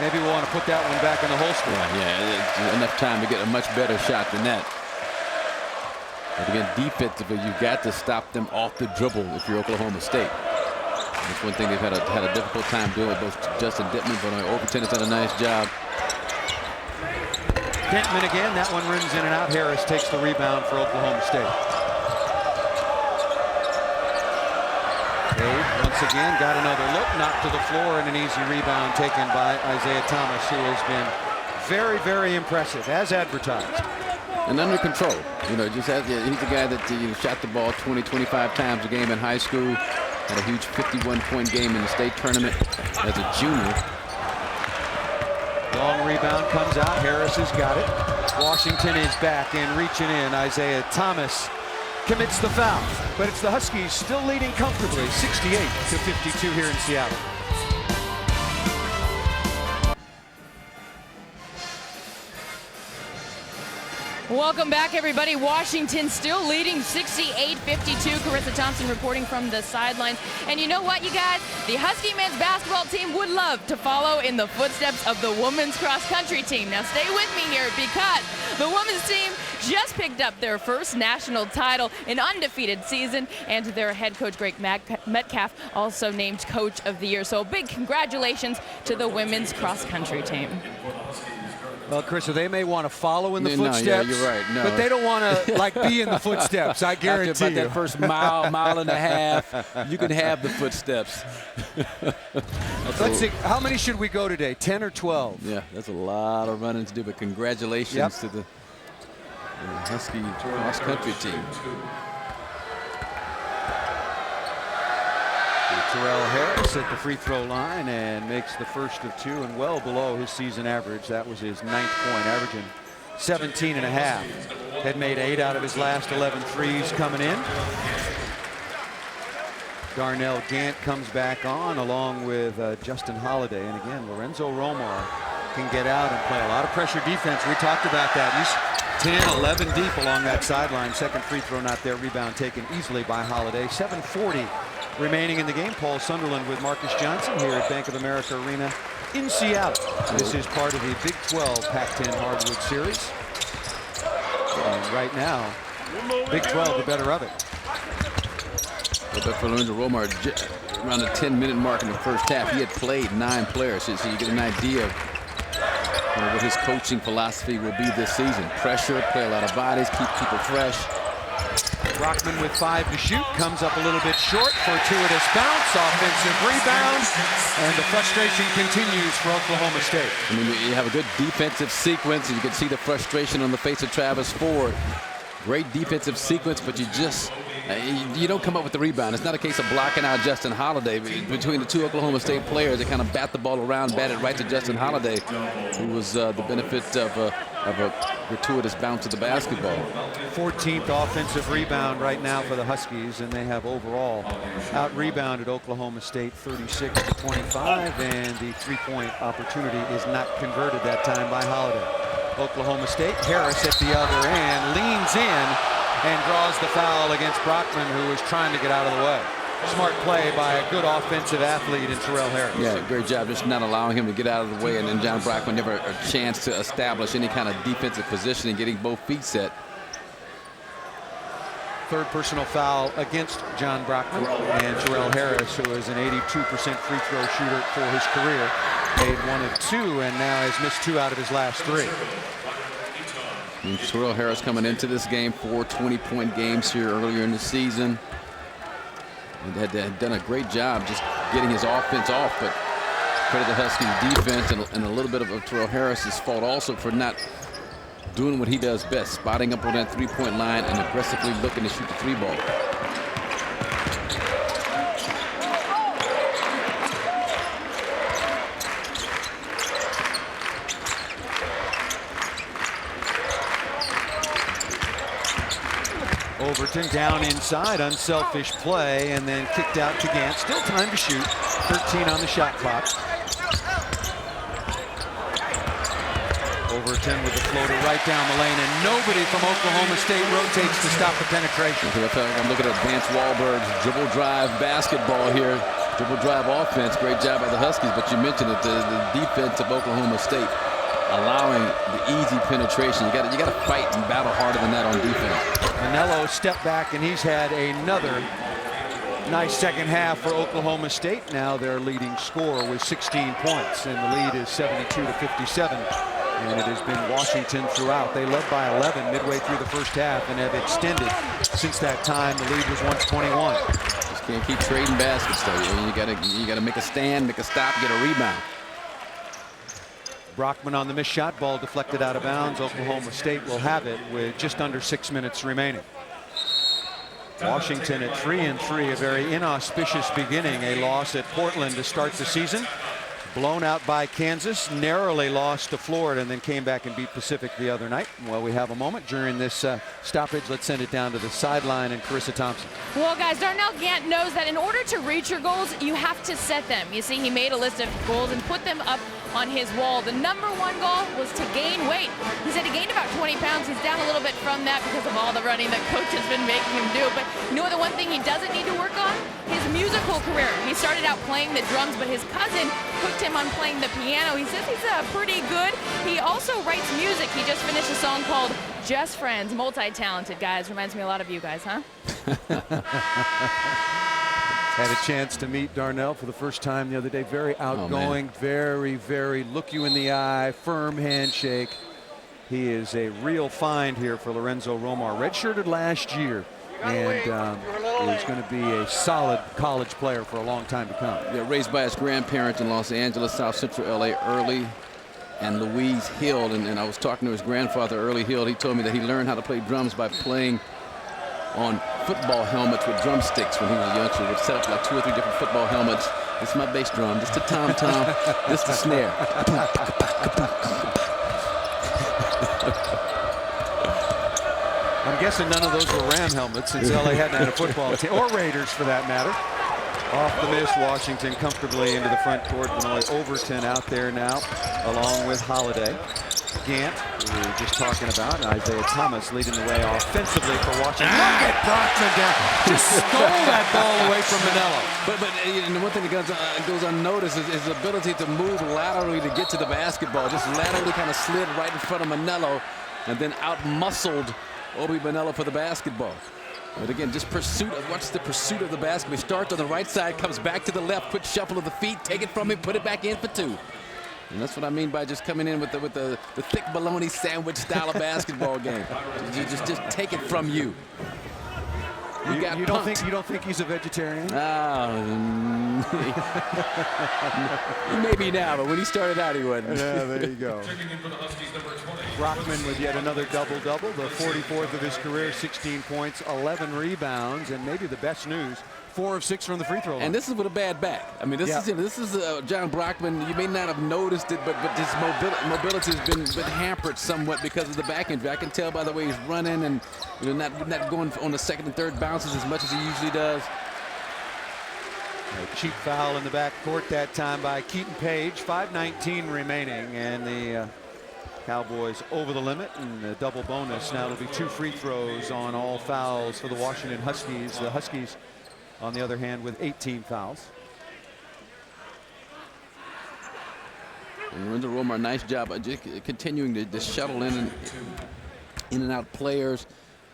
maybe we'll want to put that one back in the holster. Yeah, enough time to get a much better shot than that. But again, defensively, you've got to stop them off the dribble if you're Oklahoma State. That's one thing they've had a difficult time doing with both Justin Detman, but Overton has done a nice job. Detman again, that one rims in and out. Harris takes the rebound for Oklahoma State. Cade once again got another look, knocked to the floor, and an easy rebound taken by Isaiah Thomas, who has been very, very impressive, as advertised. And under control. You know, he's a guy that shot the ball 20, 25 times a game in high school. Had a huge 51-point game in the state tournament as a junior. Long rebound comes out. Harris has got it. Washington is back and reaching in. Isaiah Thomas commits the foul. But it's the Huskies still leading comfortably, 68-52 here in Seattle. Welcome back, everybody. Washington still leading 68-52. Carissa Thompson reporting from the sidelines. And you know what, you guys? The Husky men's basketball team would love to follow in the footsteps of the women's cross-country team. Now, stay with me here because the women's team just picked up their first national title, an undefeated season, and their head coach, Greg Metcalf, also named Coach of the Year. So big congratulations to the women's cross-country team. Well, Chris, they may want to follow in the footsteps. Yeah, you're right. No. But they don't want to be in the footsteps. I guarantee After you. that first mile and a half, you can have the footsteps. Let's see. How many should we go today? 10 or 12? Yeah, that's a lot of running to do. But congratulations to the Husky cross-country team. Terrell Harris at the free throw line and makes the first of two, and well below his season average. That was his 9th point, averaging 17 and a half. Had made 8 out of his last 11 threes coming in. Darnell Gant comes back on along with Justin Holiday. And again, Lorenzo Romar can get out and play a lot of pressure defense. We talked about that. He's 10, 11 deep along that sideline. Second free throw not there. Rebound taken easily by Holiday. 7:40 remaining in the game. Paul Sunderland with Marcus Johnson here at Bank of America Arena in Seattle. This is part of the Big 12 Pac-10 Hardwood Series. And right now, Big 12 the better of it. But for Lorenzo Romar, around the 10-minute mark in the first half, he had played 9 players. So you get an idea of what his coaching philosophy will be this season. Pressure, play a lot of bodies, keep people fresh. Brockman with 5 to shoot, comes up a little bit short. Fortuitous bounce, offensive rebound, and the frustration continues for Oklahoma State. I mean, you have a good defensive sequence, and you can see the frustration on the face of Travis Ford. Great defensive sequence, but you don't come up with the rebound. It's not a case of blocking out Justin Holiday. Between the two Oklahoma State players, they kind of bat the ball around, batted right to Justin Holiday, who was the benefit of a gratuitous bounce of the basketball. 14th offensive rebound right now for the Huskies, and they have overall out-rebounded Oklahoma State 36-25, and the three-point opportunity is not converted that time by Holiday. Oklahoma State, Harris at the other end, leans in and draws the foul against Brockman, who was trying to get out of the way. Smart play by a good offensive athlete in Terrell Harris. Yeah, great job just not allowing him to get out of the way, and then John Brockman never a chance to establish any kind of defensive position and getting both feet set. Third personal foul against John Brockman, and Terrell Harris, who is an 82% free throw shooter for his career, made 1 of 2 and now has missed 2 out of his last 3. And Terrell Harris coming into this game, 4 20-point games here earlier in the season. And had done a great job just getting his offense off, but credit the Huskies defense and a little bit of Terrell Harris's fault also for not doing what he does best, spotting up on that three-point line and aggressively looking to shoot the three ball. Overton down inside, unselfish play, and then kicked out to Gant. Still time to shoot. 13 on the shot clock. Overton with the floater right down the lane, and nobody from Oklahoma State rotates to stop the penetration. I'm looking at Vance Wahlberg's dribble drive basketball here. Dribble drive offense. Great job by the Huskies, but you mentioned it, the defense of Oklahoma State allowing the easy penetration. You got to fight and battle harder than that on defense. Manello stepped back, and he's had another nice second half for Oklahoma State. Now their leading scorer with 16 points, and the lead is 72-57. And it has been Washington throughout. They led by 11 midway through the first half and have extended since that time. The lead was once 21. Just can't keep trading baskets, though. You gotta make a stand, make a stop, get a rebound. Brockman on the missed shot, ball deflected out of bounds. Oklahoma State will have it with just under 6 minutes remaining. Washington at 3-3, a very inauspicious beginning. A loss at Portland to start the season. Blown out by Kansas, narrowly lost to Florida, and then came back and beat Pacific the other night. Well, we have a moment during this stoppage. Let's send it down to the sideline and Carissa Thompson. Well, guys, Darnell Gant knows that in order to reach your goals, you have to set them. You see, he made a list of goals and put them up on his wall. The #1 goal was to gain weight. He said he gained about 20 pounds. He's down a little bit from that because of all the running that coach has been making him do. But you know the one thing he doesn't need to work on? His musical career. He started out playing the drums, but his cousin hooked him on playing the piano. He says he's pretty good. He also writes music. He just finished a song called Just Friends. Multi-talented, guys. Reminds me a lot of you guys, huh? Had a chance to meet Darnell for the first time the other day. Very outgoing, very look you in the eye, firm handshake. He is a real find here for Lorenzo Romar. Redshirted last year, and is going to be a solid college player for a long time to come. Yeah, raised by his grandparents in Los Angeles, South Central LA, Early and Louise Hill. And I was talking to his grandfather, Early Hill. He told me that he learned how to play drums by playing on football helmets with drumsticks when he was a youngster. He would set up like 2 or 3 different football helmets. This is my bass drum, this is the tom-tom, this is the snare. I'm guessing none of those were Ram helmets since LA hadn't had a football team, or Raiders for that matter. Off the miss, Washington comfortably into the front court. Overton out there now, along with Holiday. Gant, we were just talking about, and Isaiah Thomas leading the way offensively for Washington. Look at Brockman down. Just stole that ball away from Manello. But the one thing that goes unnoticed is his ability to move laterally to get to the basketball. Just laterally kind of slid right in front of Manello and then out-muscled Obi Manello for the basketball. But again, just watch the pursuit of the basketball. He starts on the right side, comes back to the left, quick shuffle of the feet, take it from him, put it back in for 2. And that's what I mean by just coming in with the thick bologna sandwich style of basketball game. Just take it from you. You don't think he's a vegetarian? Maybe now, but when he started out, he wasn't. Yeah, there you go. Brockman with yet another double-double, the 44th of his career, 16 points, 11 rebounds, and maybe the best news, 4 of 6 from the free throw line. And this is with a bad back. I mean, this is John Brockman. You may not have noticed it, but his mobility has been hampered somewhat because of the back injury. I can tell by the way he's running and not going on the second and third bounces as much as he usually does. A cheap foul in the back court that time by Keaton Page. 5:19 remaining, and the Cowboys over the limit, and the double bonus. Now it'll be 2 free throws on all fouls for the Washington Huskies. The Huskies, on the other hand, with 18 fouls. And Lorenzo Romar, nice job just continuing to shuttle in and out players.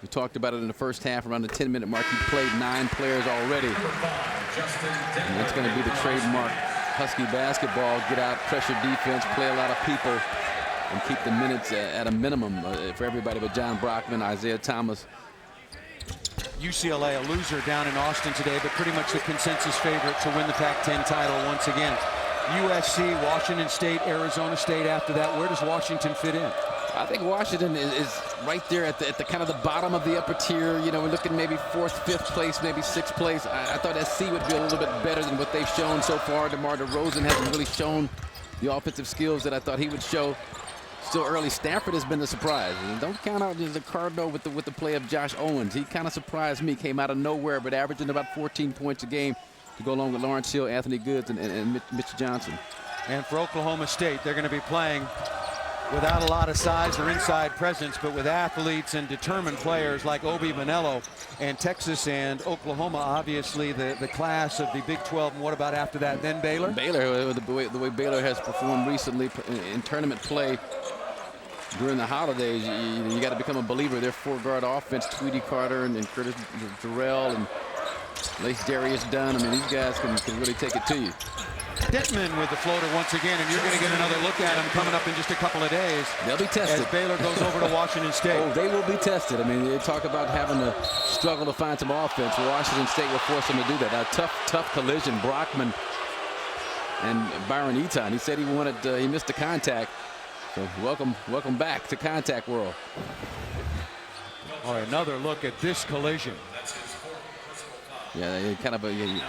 We talked about it in the first half. Around the 10-minute mark, he played 9 players already. And that's going to be the trademark Husky basketball. Get out, pressure defense, play a lot of people, and keep the minutes at a minimum for everybody but John Brockman, Isaiah Thomas. UCLA, a loser down in Austin today, but pretty much the consensus favorite to win the Pac-10 title once again. USC, Washington State, Arizona State after that. Where does Washington fit in? I think Washington is right there at the kind of the bottom of the upper tier. You know, we're looking maybe 4th, 5th place, maybe 6th place. I thought SC would be a little bit better than what they've shown so far. DeMar DeRozan hasn't really shown the offensive skills that I thought he would show. Still early. Stanford has been the surprise. And don't count out the Cardinal with the play of Josh Owens. He kind of surprised me. Came out of nowhere, but averaging about 14 points a game to go along with Lawrence Hill, Anthony Goods, and Mitch Johnson. And for Oklahoma State, they're going to be playing without a lot of size or inside presence, but with athletes and determined players like Obi Manello. And Texas and Oklahoma, obviously the class of the Big 12. And what about after that? Then Baylor? Baylor, the way Baylor has performed recently in tournament play during the holidays, you got to become a believer. Their 4-guard offense, Tweety Carter and Curtis Durrell and Lace Darius Dunn. I mean, these guys can really take it to you. Detman with the floater once again, and you're going to get another look at him coming up in just a couple of days. They'll be tested. As Baylor goes over to Washington State. Oh, they will be tested. I mean, they talk about having to struggle to find some offense. Washington State will force them to do that. A tough collision. Brockman and Byron Eaton. He said he missed the contact. So welcome back to contact world. All right, another look at this collision. Yeah, kind of you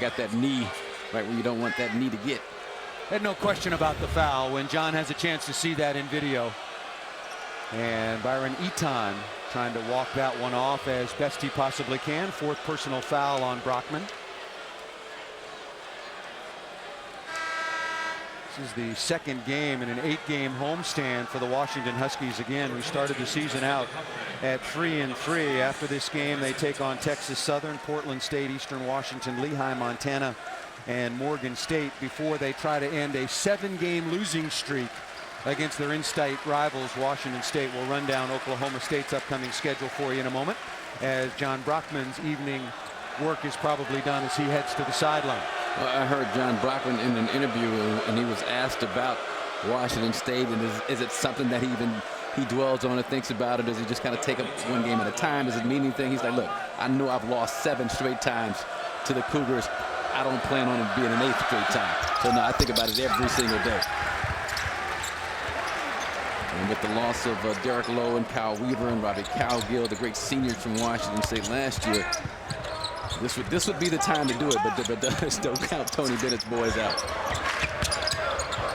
got that knee right where you don't want that knee to get. Had no question about the foul when John has a chance to see that in video. And Byron Eaton trying to walk that one off as best he possibly can. 4th personal foul on Brockman. This is the 2nd game in an 8-game homestand for the Washington Huskies. Again, we started the season out at 3-3. After this game, they take on Texas Southern, Portland State, Eastern Washington, Lehigh, Montana, and Morgan State before they try to end a 7-game losing streak against their in-state rivals. Washington State will run down Oklahoma State's upcoming schedule for you in a moment, as John Brockman's evening work is probably done as he heads to the sideline. Well, I heard John Brockman in an interview, and he was asked about Washington State, and is it something that he dwells on and thinks about it? Does he just kind of take it one game at a time? Does it mean anything? He's like, look, I know I've lost 7 straight times to the Cougars. I don't plan on it being an 8th straight time. So no, I think about it every single day. And with the loss of Derek Lowe and Kyle Weaver and Robbie Cowgill, the great seniors from Washington State last year, this would be the time to do it, but don't count Tony Bennett's boys out.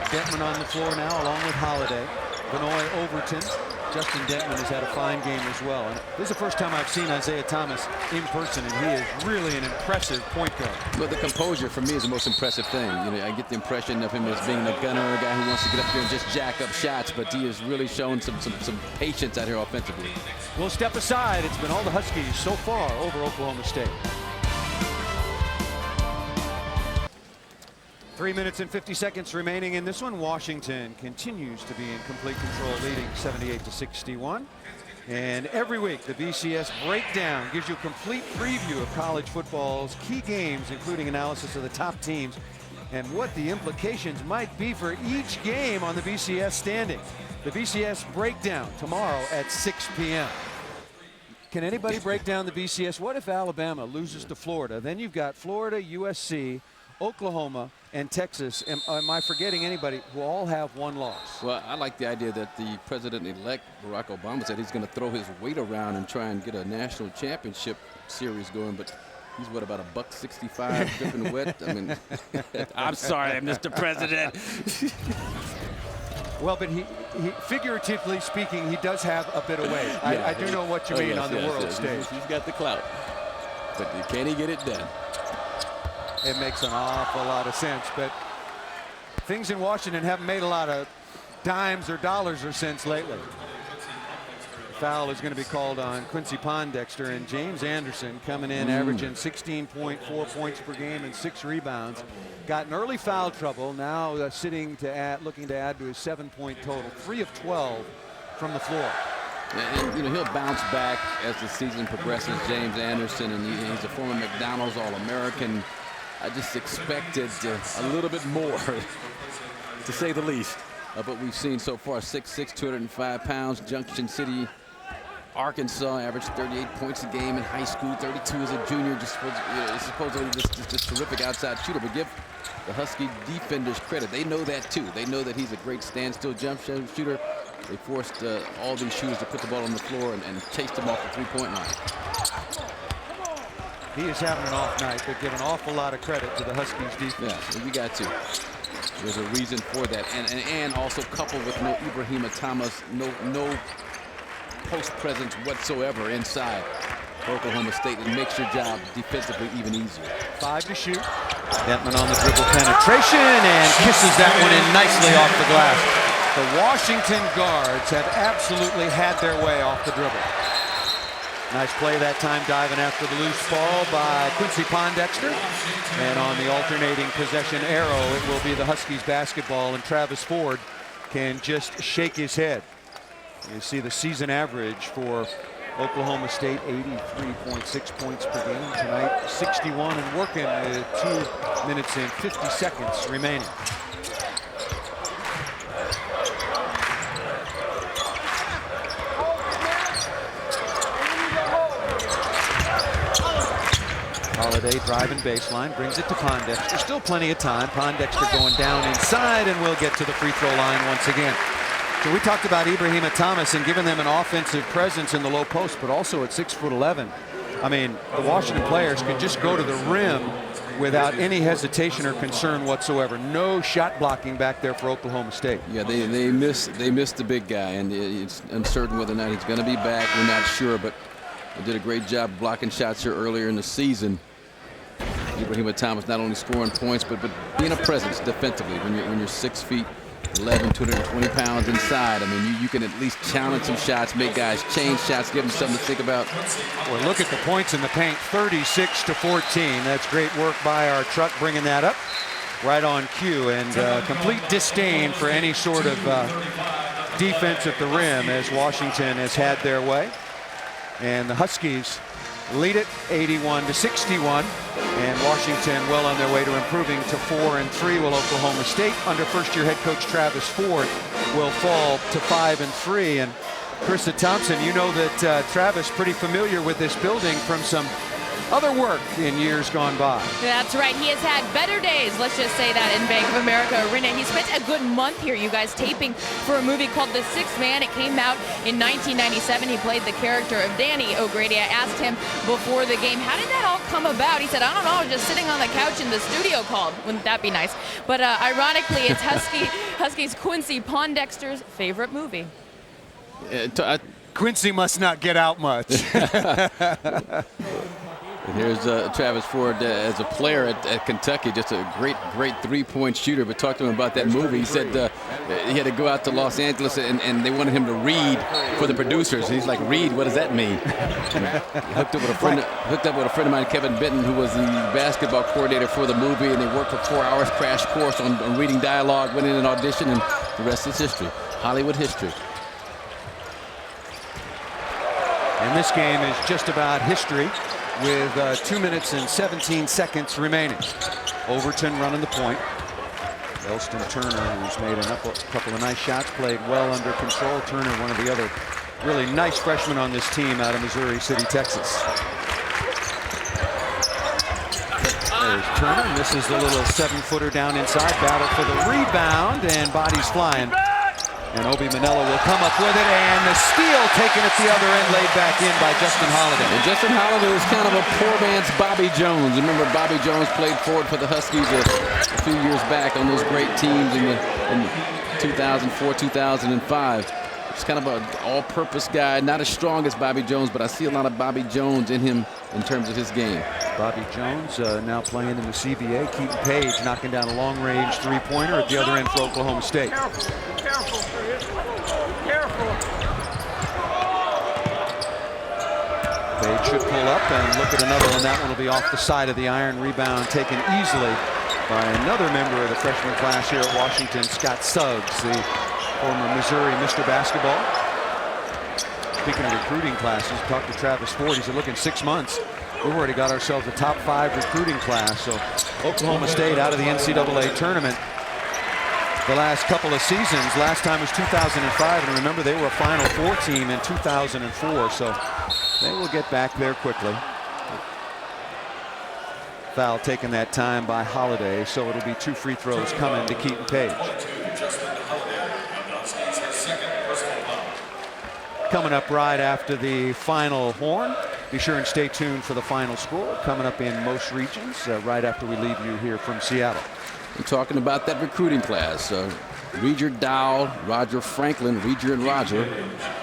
Detman on the floor now, along with Holiday, Benoit Overton. Justin Detman has had a fine game as well. And this is the first time I've seen Isaiah Thomas in person, and he is really an impressive point guard. But the composure for me is the most impressive thing. You know, I get the impression of him as being a gunner, a guy who wants to get up here and just jack up shots, but he has really shown some patience out here offensively. We'll step aside. It's been all the Huskies so far over Oklahoma State. 3 minutes and 50 seconds remaining in this one. Washington continues to be in complete control, leading 78-61. And every week, the BCS Breakdown gives you a complete preview of college football's key games, including analysis of the top teams and what the implications might be for each game on the BCS standings. The BCS Breakdown tomorrow at 6 p.m. Can anybody break down the BCS? What if Alabama loses to Florida? Then you've got Florida, USC, Oklahoma, and Texas. Am I forgetting anybody who all have 1 loss? Well, I like the idea that the president-elect Barack Obama said he's going to throw his weight around and try and get a national championship series going, but he's what, about $1.65 dripping wet? I mean, I'm sorry, Mr. President. Well, but he figuratively speaking, he does have a bit of weight. Yeah, I do know what you mean on the world stage. He's got the clout, but can he get it done? It makes an awful lot of sense, but things in Washington haven't made a lot of dimes or dollars or cents lately. The foul is going to be called on Quincy Pondexter, and James Anderson coming in averaging 16.4 points per game and 6 rebounds. Got in early foul trouble, now looking to add to his 7-point total. 3 of 12 from the floor. And, you know, he'll bounce back as the season progresses, James Anderson, and he's a former McDonald's All-American. I just expected a little bit more, to say the least, of what we've seen so far. 6'6", 205 pounds, Junction City Arkansas, averaged 38 points a game in high school, 32 as a junior, just supposedly this terrific outside shooter. But give the Husky defenders credit. They know that too. They know that he's a great standstill jump shooter. They forced all these shooters to put the ball on the floor and chased him off the three-point line. He is having an off night, but give an awful lot of credit to the Huskies defense. Yeah, you got to. There's a reason for that, and also coupled with no Ibrahima Thomas, no post presence whatsoever inside Oklahoma State. It makes your job defensively even easier. 5 to shoot. Detman on the dribble penetration and kisses that one in nicely off the glass. The Washington guards have absolutely had their way off the dribble. Nice play that time, diving after the loose ball by Quincy Pondexter. And on the alternating possession arrow, it will be the Huskies basketball, and Travis Ford can just shake his head. You see the season average for Oklahoma State, 83.6 points per game tonight, 61 and working with 2 minutes and 50 seconds remaining. Holiday driving baseline, brings it to Pondexter. Still plenty of time. Pondexter going down inside and will get to the free throw line once again. So we talked about Ibrahima Thomas and giving them an offensive presence in the low post, but also at 6'11". I mean, the Washington players could just go to the rim without any hesitation or concern whatsoever. No shot blocking back there for Oklahoma State. Yeah, they missed the big guy, and it's uncertain whether or not he's going to be back. We're not sure, but they did a great job blocking shots here earlier in the season. Ibrahima Thomas not only scoring points, but being a presence defensively when you're 6'11", 220 pounds inside. I mean, you can at least challenge some shots, make guys change shots, give them something to think about. Well, look at the points in the paint, 36-14. That's great work by our truck bringing that up right on cue, and complete disdain for any sort of defense at the rim as Washington has had their way. And the Huskies lead it 81-61, and Washington well on their way to improving to 4-3, while Oklahoma State under first-year head coach Travis Ford will fall to 5-3. And Krista Thompson, you know that Travis pretty familiar with this building from some other work in years gone by. That's right. He has had better days, let's just say that, in Bank of America Arena. He spent a good month here, you guys, taping for a movie called The Sixth Man. It came out in 1997. He played the character of Danny O'Grady. I asked him before the game, how did that all come about? He said, I don't know, I was just sitting on the couch and the studio called. Wouldn't that be nice? But ironically, it's Huskies Quincy Pondexter's favorite movie. Quincy must not get out much. And here's Travis Ford as a player at Kentucky, just a great three-point shooter. But talk to him about that movie. He said he had to go out to Los Angeles and they wanted him to read for the producers. And he's like, read? What does that mean? Hooked up with a friend of mine, Kevin Benton, who was the basketball coordinator for the movie, and they worked for 4 hours, crash course on reading dialogue, went in an audition, and the rest is history. Hollywood history. And this game is just about history, with 2 minutes and 17 seconds remaining. Overton running the point. Elston Turner, who's made a couple of nice shots, played well under control. Turner, one of the other really nice freshmen on this team out of Missouri City, Texas. There's Turner, misses the little 7-footer down inside. Battle for the rebound, and bodies flying. And Obi Manella will come up with it, and the steal taken at the other end, laid back in by Justin Holiday. And Justin Holiday was kind of a poor man's Bobby Jones. Remember, Bobby Jones played forward for the Huskies a few years back on those great teams in 2004, 2005. He's kind of an all-purpose guy, not as strong as Bobby Jones, but I see a lot of Bobby Jones in him in terms of his game. Bobby Jones now playing in the CBA. Keaton Page knocking down a long-range three-pointer at the other end for Oklahoma State. Careful, careful. Page should pull up and look at another one. That one will be off the side of the iron. Rebound taken easily by another member of the freshman class here at Washington, Scott Suggs, the former Missouri Mr. Basketball. Speaking of recruiting classes, talked to Travis Ford. He said, look, in 6 months, we've already got ourselves a top 5 recruiting class. So Oklahoma State out of the NCAA tournament the last couple of seasons. Last time was 2005, and remember they were a Final Four team in 2004, so they will get back there quickly. Foul taken that time by Holiday, so it'll be 2 free throws coming to Keaton Page. Coming up right after the final horn. Be sure and stay tuned for the final score coming up in most regions right after we leave you here from Seattle. We're talking about that recruiting class. Reger Dow, Roger Franklin, Reger and Roger,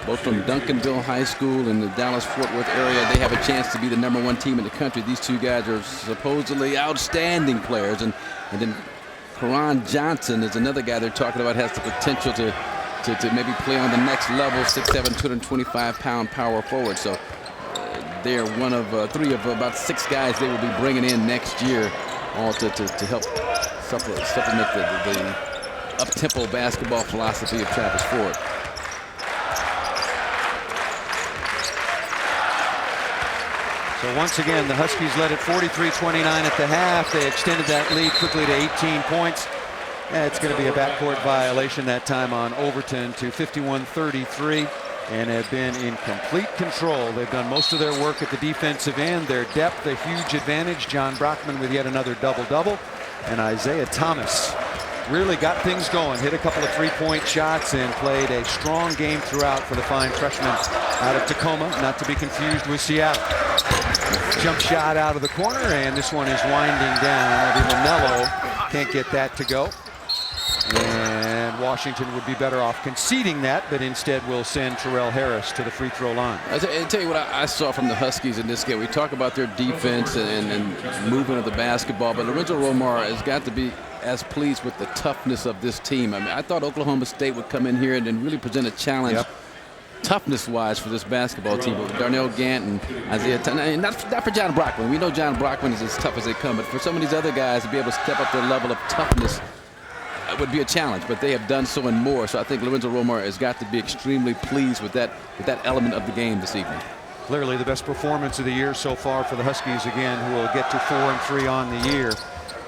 both from Duncanville High School in the Dallas-Fort Worth area. They have a chance to be the #1 team in the country. These two guys are supposedly outstanding players. And then Karan Johnson is another guy they're talking about, has the potential to maybe play on the next level, 6'7", 225-pound power forward. So they're one of 3 of about 6 guys they will be bringing in next year, all to help supplement the up-tempo basketball philosophy of Travis Ford. So once again, the Huskies led at 43-29 at the half. They extended that lead quickly to 18 points. It's going to be a backcourt violation that time on Overton to 51-33, and have been in complete control. They've done most of their work at the defensive end. Their depth, a huge advantage. John Brockman with yet another double-double, and Isaiah Thomas really got things going. Hit a couple of 3-point shots and played a strong game throughout for the fine freshman out of Tacoma, not to be confused with Seattle. Jump shot out of the corner, and this one is winding down. Manello can't get that to go. And Washington would be better off conceding that, but instead will send Terrell Harris to the free throw line. I'll tell you what I saw from the Huskies in this game. We talk about their defense and movement of the basketball, but Lorenzo Romar has got to be as pleased with the toughness of this team. I mean, I thought Oklahoma State would come in here and really present a challenge. Yep. Toughness-wise for this basketball team, with Darnell Gant and Isaiah Thomas. Not for John Brockman. We know John Brockman is as tough as they come, but for some of these other guys to be able to step up their level of toughness would be a challenge, but they have done so and more. So I think Lorenzo Romar has got to be extremely pleased with that element of the game this evening. Clearly the best performance of the year so far for the Huskies, again, who will get to 4-3 on the year.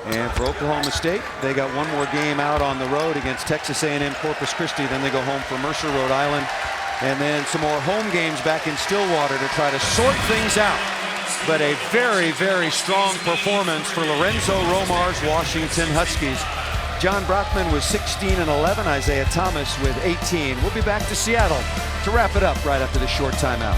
And for Oklahoma State, they got one more game out on the road against Texas A&M Corpus Christi. Then they go home for Mercer, Rhode Island, and then some more home games back in Stillwater to try to sort things out. But a very, very strong performance for Lorenzo Romar's Washington Huskies. John Brockman with 16 and 11, Isaiah Thomas with 18. We'll be back to Seattle to wrap it up right after this short timeout.